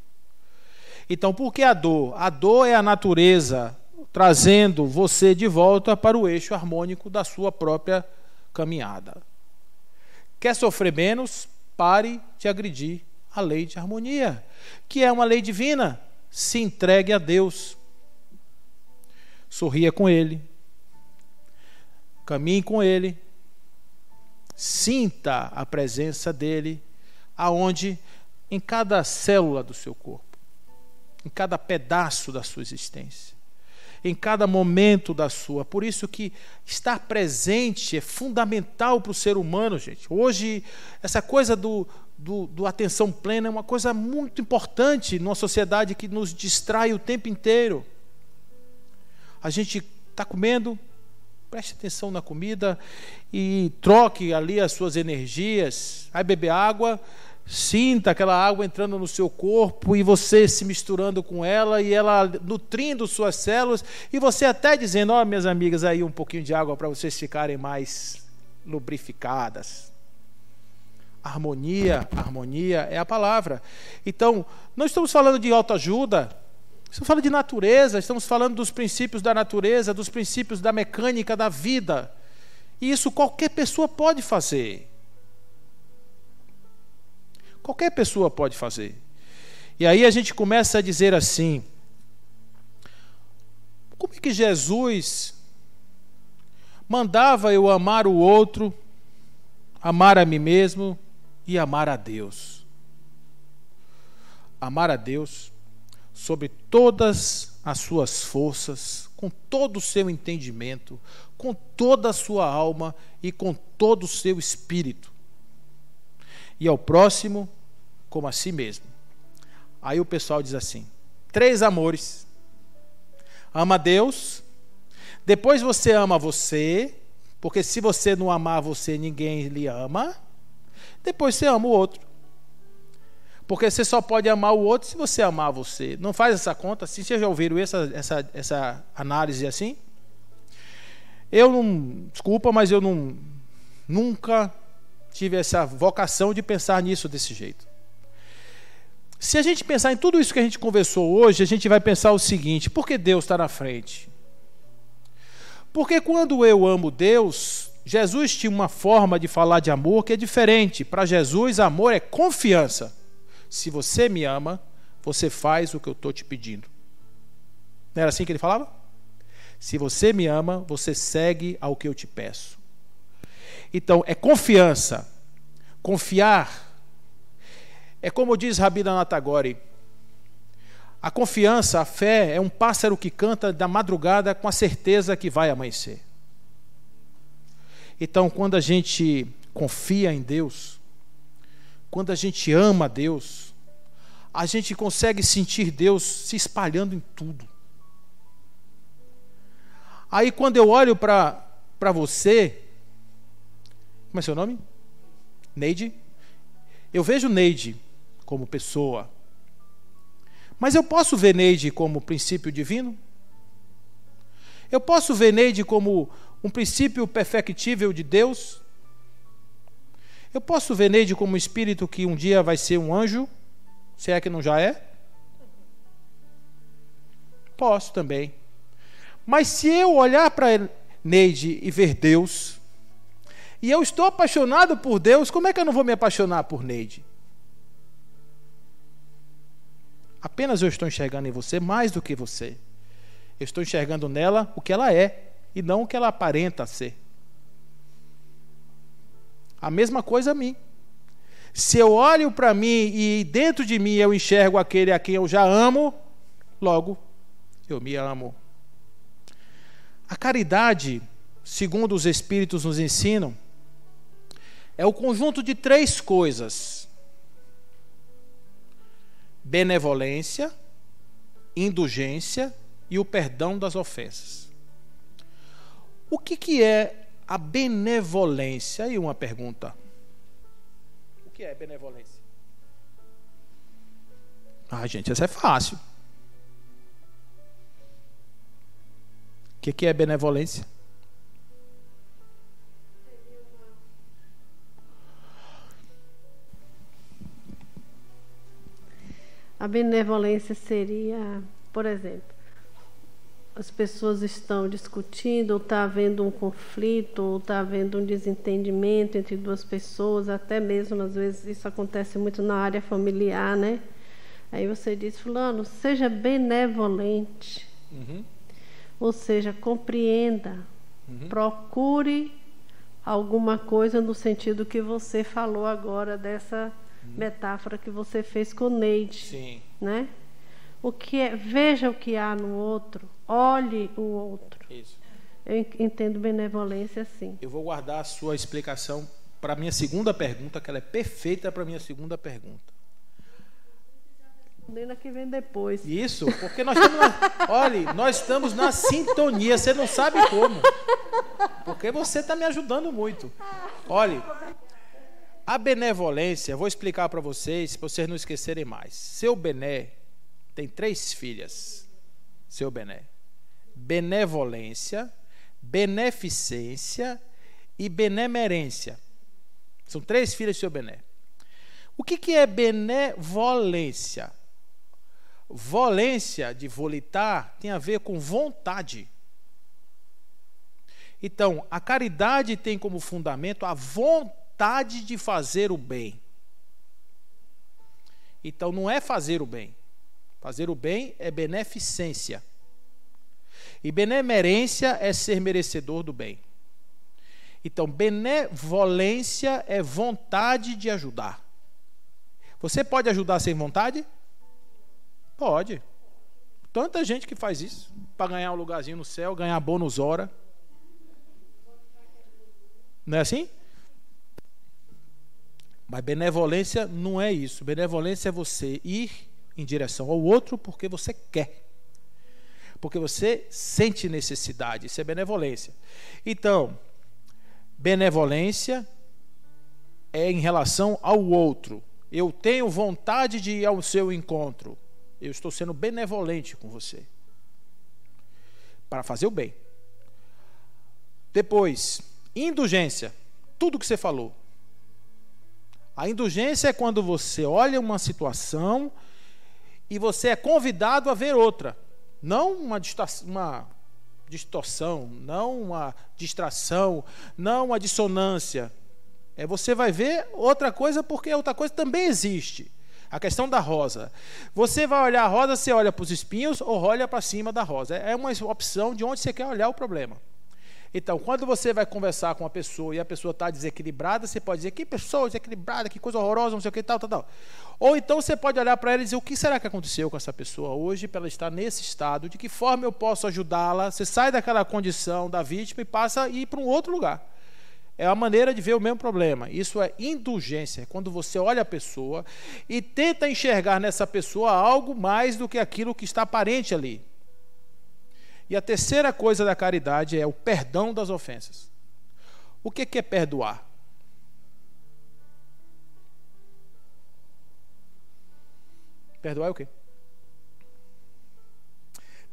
Então, por que a dor? A dor é a natureza trazendo você de volta para o eixo harmônico da sua própria caminhada. Quer sofrer menos? Pare de agredir a lei de harmonia, que é uma lei divina. Se entregue a Deus. Sorria com Ele, caminhe com Ele, sinta a presença dEle, aonde em cada célula do seu corpo, em cada pedaço da sua existência, em cada momento da sua. Por isso que estar presente é fundamental para o ser humano, gente. Hoje, essa coisa do atenção plena é uma coisa muito importante numa sociedade que nos distrai o tempo inteiro. A gente está comendo, preste atenção na comida e troque ali as suas energias. Vai beber água, sinta aquela água entrando no seu corpo e você se misturando com ela e ela nutrindo suas células e você até dizendo: ó, minhas amigas, aí um pouquinho de água para vocês ficarem mais lubrificadas. Harmonia é a palavra. Então, não estamos falando de autoajuda. Estamos falando de natureza, estamos falando dos princípios da natureza, dos princípios da mecânica da vida. E isso qualquer pessoa pode fazer. Qualquer pessoa pode fazer. E aí a gente começa a dizer assim: como é que Jesus mandava eu amar o outro, amar a mim mesmo e amar a Deus. Amar a Deus sobre todas as suas forças, com todo o seu entendimento, com toda a sua alma e com todo o seu espírito. E ao próximo como a si mesmo. Aí o pessoal diz assim: 3 amores. Ama Deus, depois você ama você, porque se você não amar você, ninguém lhe ama. Depois você ama o outro, porque você só pode amar o outro se você amar você. Não faz essa conta assim? Vocês já ouviram essa análise assim? Eu não, desculpa, mas eu nunca tive essa vocação de pensar nisso desse jeito. Se a gente pensar em tudo isso que a gente conversou hoje, a gente vai pensar o seguinte: por que Deus está na frente? Porque quando eu amo Deus, Jesus tinha uma forma de falar de amor que é diferente. Para Jesus, amor é confiança. Se você me ama, você faz o que eu estou te pedindo. Não era assim que ele falava? Se você me ama, você segue ao que eu te peço. Então, é confiança. Confiar. É como diz Rabindranath Tagore: a confiança, a fé, é um pássaro que canta da madrugada com a certeza que vai amanhecer. Então, quando a gente confia em Deus, quando a gente ama Deus, a gente consegue sentir Deus se espalhando em tudo. Aí quando eu olho para você, como é seu nome? Neide? Eu vejo Neide como pessoa, mas eu posso ver Neide como princípio divino? Eu posso ver Neide como um princípio perfectível de Deus? Eu posso ver Neide como um espírito que um dia vai ser um anjo, se é que não já é? Posso também. Mas se eu olhar para Neide e ver Deus, e eu estou apaixonado por Deus, como é que eu não vou me apaixonar por Neide? Apenas eu estou enxergando em você mais do que você. Eu estou enxergando nela o que ela é, e não o que ela aparenta ser. A mesma coisa a mim. Se eu olho para mim e dentro de mim eu enxergo aquele a quem eu já amo, logo eu me amo. A caridade, segundo os Espíritos nos ensinam, é o conjunto de 3 coisas: benevolência, indulgência e o perdão das ofensas. O que é a benevolência? Aí uma pergunta. O que é benevolência? Gente, essa é fácil. O que é benevolência? A benevolência seria, por exemplo, as pessoas estão discutindo, ou está havendo um conflito, ou está havendo um desentendimento entre 2 pessoas, até mesmo, às vezes, isso acontece muito na área familiar, né? Aí você diz: fulano, seja benevolente. Ou seja, compreenda, procure alguma coisa no sentido que você falou agora, dessa metáfora que você fez com Neide. Sim. Né? Veja o que há no outro, olhe o outro. Isso. Eu entendo benevolência assim. Eu vou guardar a sua explicação para a minha segunda pergunta, que ela é perfeita para a minha segunda pergunta. Que vem depois. Isso, porque nós estamos na sintonia, você não sabe como. Porque você está me ajudando muito. Olhe, a benevolência, vou explicar para vocês não esquecerem mais. Seu Bené tem 3 filhas. Seu Bené: benevolência, beneficência e benemerência. São 3 filhas de seu Bené. O que é benevolência? Volência, de volitar, tem a ver com vontade. Então, a caridade tem como fundamento a vontade de fazer o bem. Então, não é fazer o bem. Fazer o bem é beneficência. E benemerência é ser merecedor do bem. Então, benevolência é vontade de ajudar. Você pode ajudar sem vontade? Pode. Tanta gente que faz isso para ganhar um lugarzinho no céu, ganhar bônus hora. Não é assim? Mas benevolência não é isso. Benevolência é você ir em direção ao outro porque você quer. Porque você sente necessidade. Isso é benevolência. Então, benevolência é em relação ao outro. Eu tenho vontade de ir ao seu encontro. Eu estou sendo benevolente com você. Para fazer o bem. Depois, indulgência. Tudo que você falou. A indulgência é quando você olha uma situação e você é convidado a ver outra. Não uma distorção, não uma distração, não uma dissonância. Você vai ver outra coisa porque outra coisa também existe. A questão da rosa. Você vai olhar a rosa, você olha para os espinhos ou olha para cima da rosa. É uma opção de onde você quer olhar o problema. Então, quando você vai conversar com uma pessoa e a pessoa está desequilibrada, você pode dizer, que pessoa desequilibrada, que coisa horrorosa, não sei o que, tal. Ou então você pode olhar para ela e dizer, o que será que aconteceu com essa pessoa hoje para ela estar nesse estado, de que forma eu posso ajudá-la? Você sai daquela condição da vítima e passa a ir para um outro lugar. É a maneira de ver o mesmo problema. Isso é indulgência, é quando você olha a pessoa e tenta enxergar nessa pessoa algo mais do que aquilo que está aparente ali. E a terceira coisa da caridade é o perdão das ofensas. O que é perdoar? Perdoar é o quê?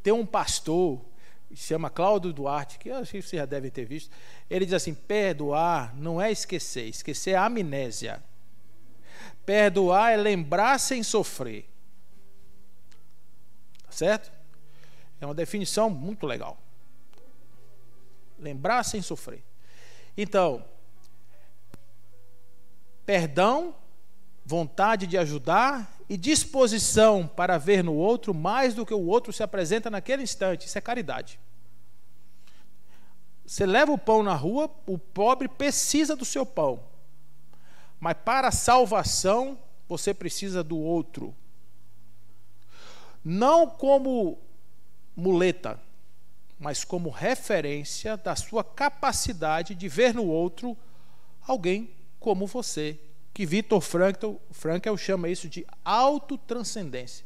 Tem um pastor, se chama Cláudio Duarte, que eu acho que você já deve ter visto. Ele diz assim, perdoar não é esquecer, esquecer é amnésia. Perdoar é lembrar sem sofrer. Tá certo? É uma definição muito legal. Lembrar sem sofrer. Então, perdão, vontade de ajudar e disposição para ver no outro mais do que o outro se apresenta naquele instante. Isso é caridade. Você leva o pão na rua, o pobre precisa do seu pão. Mas para a salvação, você precisa do outro. Não como muleta, mas como referência da sua capacidade de ver no outro alguém como você, que Viktor Frankl chama isso de autotranscendência.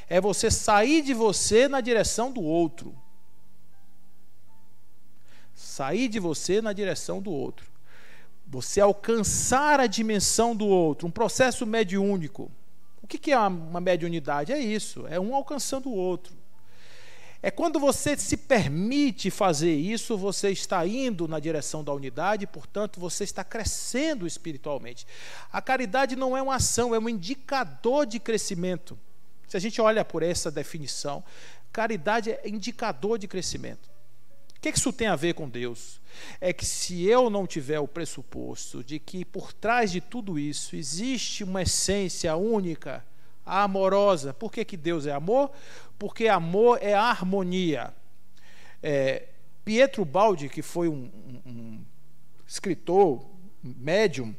É você sair de você na direção do outro. Sair de você na direção do outro. Você alcançar a dimensão do outro, um processo mediúnico. O que é uma mediunidade? É isso, é um alcançando o outro. É quando você se permite fazer isso, você está indo na direção da unidade, portanto, você está crescendo espiritualmente. A caridade não é uma ação, é um indicador de crescimento. Se a gente olha por essa definição, caridade é indicador de crescimento. O que isso tem a ver com Deus? É que se eu não tiver o pressuposto de que por trás de tudo isso existe uma essência única, amorosa. Por que Deus é amor? Porque amor é harmonia. Pietro Baldi, que foi um escritor, médium,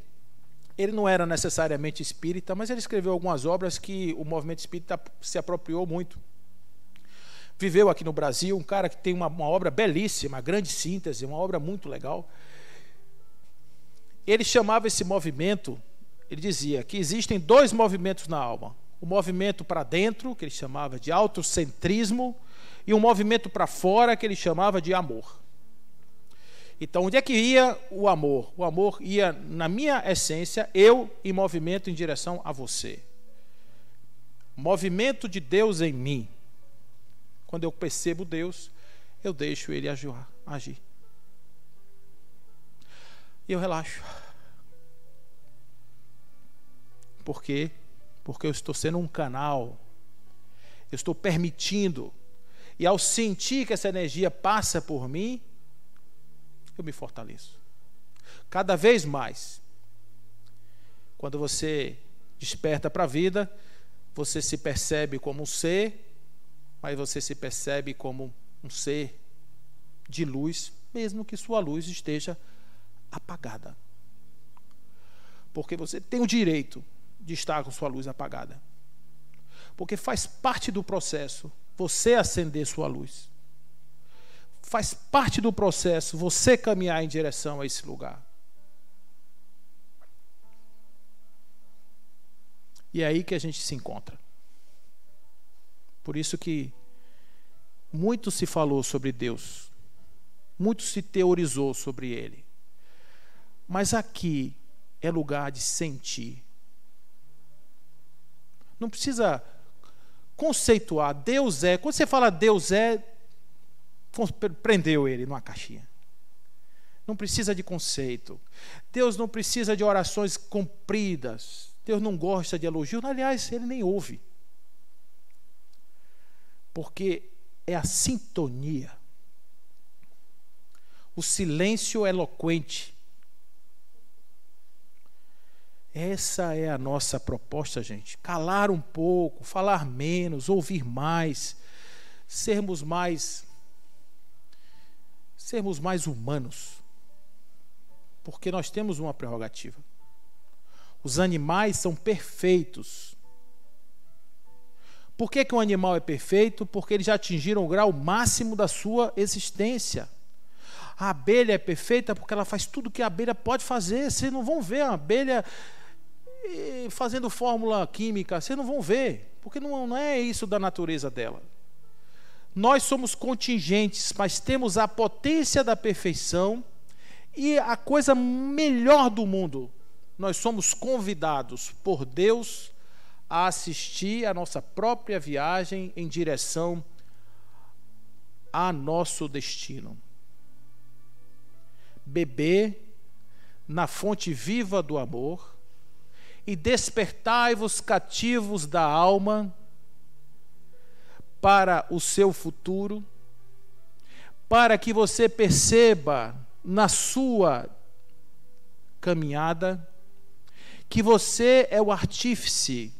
ele não era necessariamente espírita, mas ele escreveu algumas obras que o movimento espírita se apropriou muito. Viveu aqui no Brasil, um cara que tem uma obra belíssima, uma grande síntese, uma obra muito legal. Ele chamava esse movimento, ele dizia que existem dois movimentos na alma. O movimento para dentro, que ele chamava de autocentrismo, e um movimento para fora, que ele chamava de amor. Então, onde é que ia o amor? O amor ia, na minha essência, eu em movimento em direção a você. Movimento de Deus em mim. Quando eu percebo Deus, eu deixo Ele agir. E eu relaxo. Por quê? Porque eu estou sendo um canal, eu estou permitindo, e ao sentir que essa energia passa por mim, eu me fortaleço. Cada vez mais, quando você desperta para a vida, você se percebe como um ser, mas você se percebe como um ser de luz, mesmo que sua luz esteja apagada. Porque você tem o direito de estar com sua luz apagada. Porque faz parte do processo você acender sua luz. Faz parte do processo você caminhar em direção a esse lugar. E é aí que a gente se encontra. Por isso que muito se falou sobre Deus, muito se teorizou sobre Ele. Mas aqui é lugar de sentir. Não precisa conceituar. Deus é. Quando você fala Deus é, prendeu Ele numa caixinha. Não precisa de conceito. Deus não precisa de orações compridas. Deus não gosta de elogio. Aliás, Ele nem ouve. Porque é a sintonia. O silêncio eloquente. Essa é a nossa proposta, gente. Calar um pouco, falar menos, ouvir mais, sermos mais humanos. Porque nós temos uma prerrogativa. Os animais são perfeitos. Por que um animal é perfeito? Porque eles já atingiram o grau máximo da sua existência. A abelha é perfeita porque ela faz tudo que a abelha pode fazer. Vocês não vão ver a abelha fazendo fórmula química. Vocês não vão ver, porque não é isso da natureza dela. Nós somos contingentes, mas temos a potência da perfeição e a coisa melhor do mundo. Nós somos convidados por Deus a assistir a nossa própria viagem em direção a nosso destino. Beber na fonte viva do amor e despertai-vos cativos da alma para o seu futuro, para que você perceba na sua caminhada que você é o artífice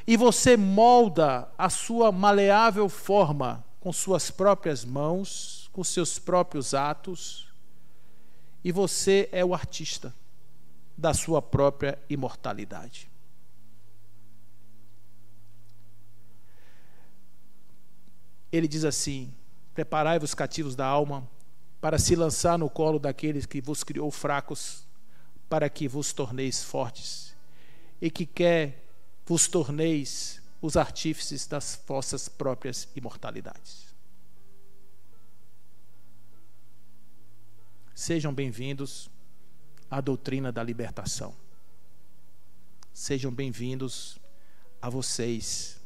e você molda a sua maleável forma com suas próprias mãos, com seus próprios atos, e você é o artista da sua própria imortalidade. Ele diz assim: preparai-vos cativos da alma para se lançar no colo daqueles que vos criou fracos, para que vos torneis fortes, e que quer vos torneis os artífices das vossas próprias imortalidades. Sejam bem-vindos à doutrina da libertação. Sejam bem-vindos a vocês,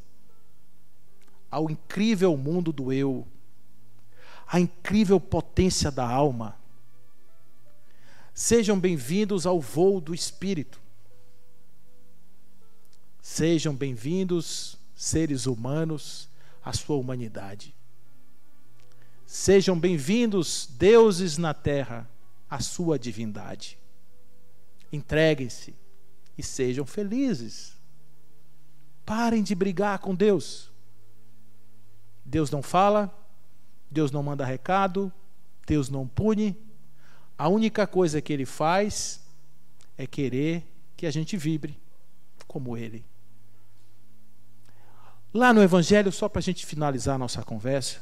ao incrível mundo do eu, à incrível potência da alma. Sejam bem-vindos ao voo do Espírito. Sejam bem-vindos, seres humanos, à sua humanidade. Sejam bem-vindos, deuses na terra, à sua divindade. Entreguem-se e sejam felizes. Parem de brigar com Deus. Deus não fala, Deus não manda recado, Deus não pune. A única coisa que Ele faz é querer que a gente vibre como Ele. Lá no Evangelho, só para a gente finalizar a nossa conversa,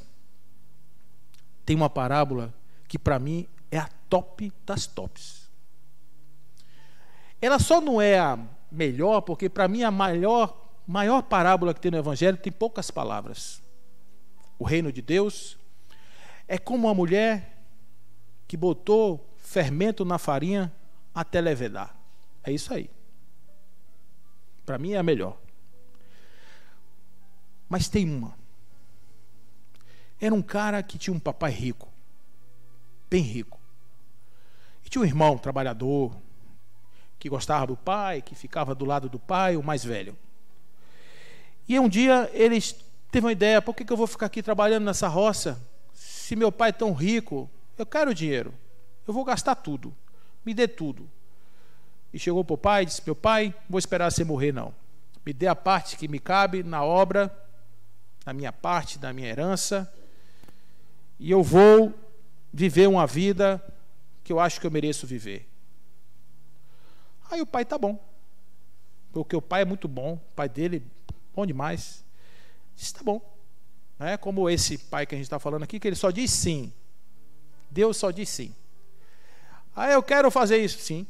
tem uma parábola que para mim é a top das tops. Ela só não é a melhor, porque para mim a maior parábola que tem no Evangelho tem poucas palavras. O reino de Deus é como uma mulher que botou fermento na farinha até levedar. É isso aí. Para mim é a melhor. Mas tem uma. Era um cara que tinha um papai rico, bem rico. E tinha um irmão trabalhador, que gostava do pai, que ficava do lado do pai, o mais velho. E um dia eles teve uma ideia: por que eu vou ficar aqui trabalhando nessa roça? Se meu pai é tão rico, eu quero dinheiro, eu vou gastar tudo, me dê tudo. E chegou para o pai e disse: meu pai, não vou esperar você morrer não, me dê a parte que me cabe na obra, na minha parte, da minha herança, e eu vou viver uma vida que eu acho que eu mereço viver. Aí o pai, tá bom. Porque o pai é muito bom, o pai dele, bom demais. Disse, tá bom. Não é como esse pai que a gente está falando aqui, que ele só diz sim. Deus só diz sim. Ah, eu quero fazer isso, sim.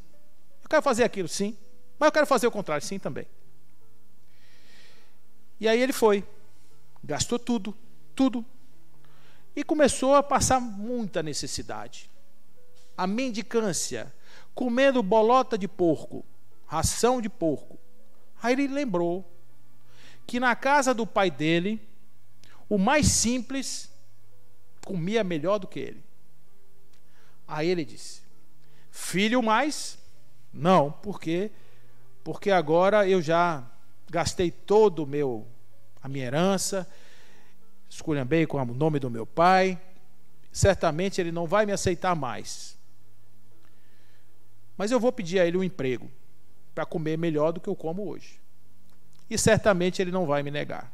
Eu quero fazer aquilo, sim. Mas eu quero fazer o contrário, sim também. E aí ele foi. Gastou tudo. E começou a passar muita necessidade. A mendicância, comendo bolota de porco, ração de porco. Aí ele lembrou que na casa do pai dele, o mais simples comia melhor do que ele. Aí ele disse, filho mais? Não, por quê? Porque agora eu já gastei todo a minha herança, esculhambei com o nome do meu pai, certamente ele não vai me aceitar mais. Mas eu vou pedir a ele um emprego para comer melhor do que eu como hoje. E certamente ele não vai me negar.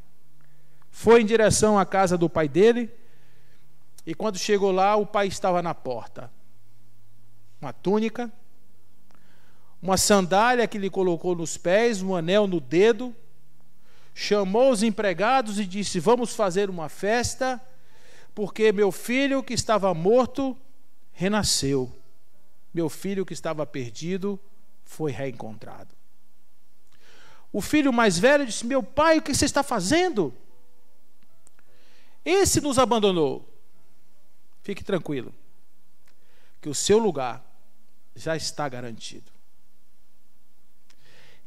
Foi em direção à casa do pai dele, e quando chegou lá, o pai estava na porta. Uma túnica, uma sandália que lhe colocou nos pés, um anel no dedo, chamou os empregados e disse, vamos fazer uma festa, porque meu filho que estava morto, renasceu. Meu filho que estava perdido, foi reencontrado. O filho mais velho disse, meu pai, o que você está fazendo? Esse nos abandonou. Fique tranquilo, que o seu lugar já está garantido.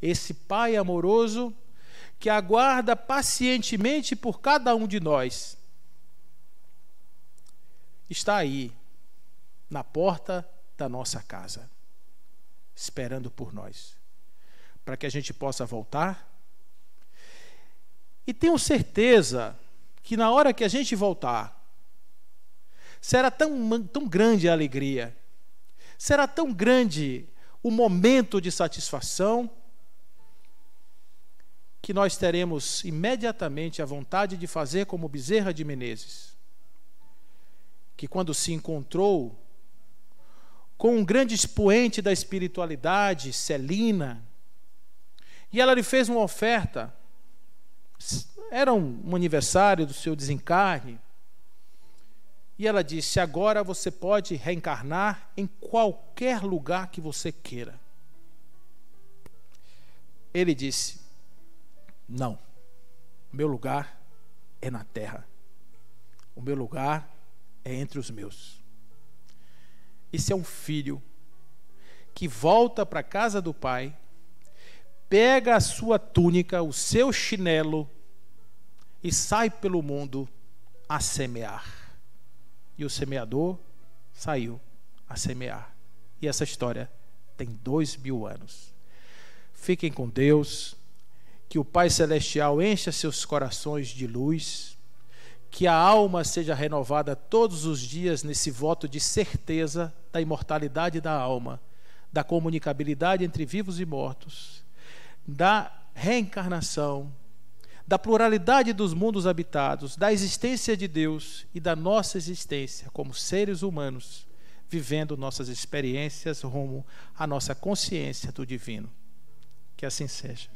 Esse pai amoroso que aguarda pacientemente por cada um de nós está aí na porta da nossa casa, esperando por nós, para que a gente possa voltar. E tenho certeza que na hora que a gente voltar, será tão grande a alegria, será tão grande o momento de satisfação, que nós teremos imediatamente a vontade de fazer como Bezerra de Menezes, que quando se encontrou com um grande expoente da espiritualidade, Celina, e ela lhe fez uma oferta, era um aniversário do seu desencarne, e ela disse, agora você pode reencarnar em qualquer lugar que você queira. Ele disse, não, o meu lugar é na terra, o meu lugar é entre os meus. Esse é um filho que volta para a casa do pai, pega a sua túnica, o seu chinelo e sai pelo mundo a semear. E o semeador saiu a semear. E essa história tem 2000 anos. Fiquem com Deus, que o Pai Celestial encha seus corações de luz, que a alma seja renovada todos os dias nesse voto de certeza da imortalidade da alma, da comunicabilidade entre vivos e mortos, da reencarnação, da pluralidade dos mundos habitados, da existência de Deus e da nossa existência como seres humanos, vivendo nossas experiências rumo à nossa consciência do divino. Que assim seja.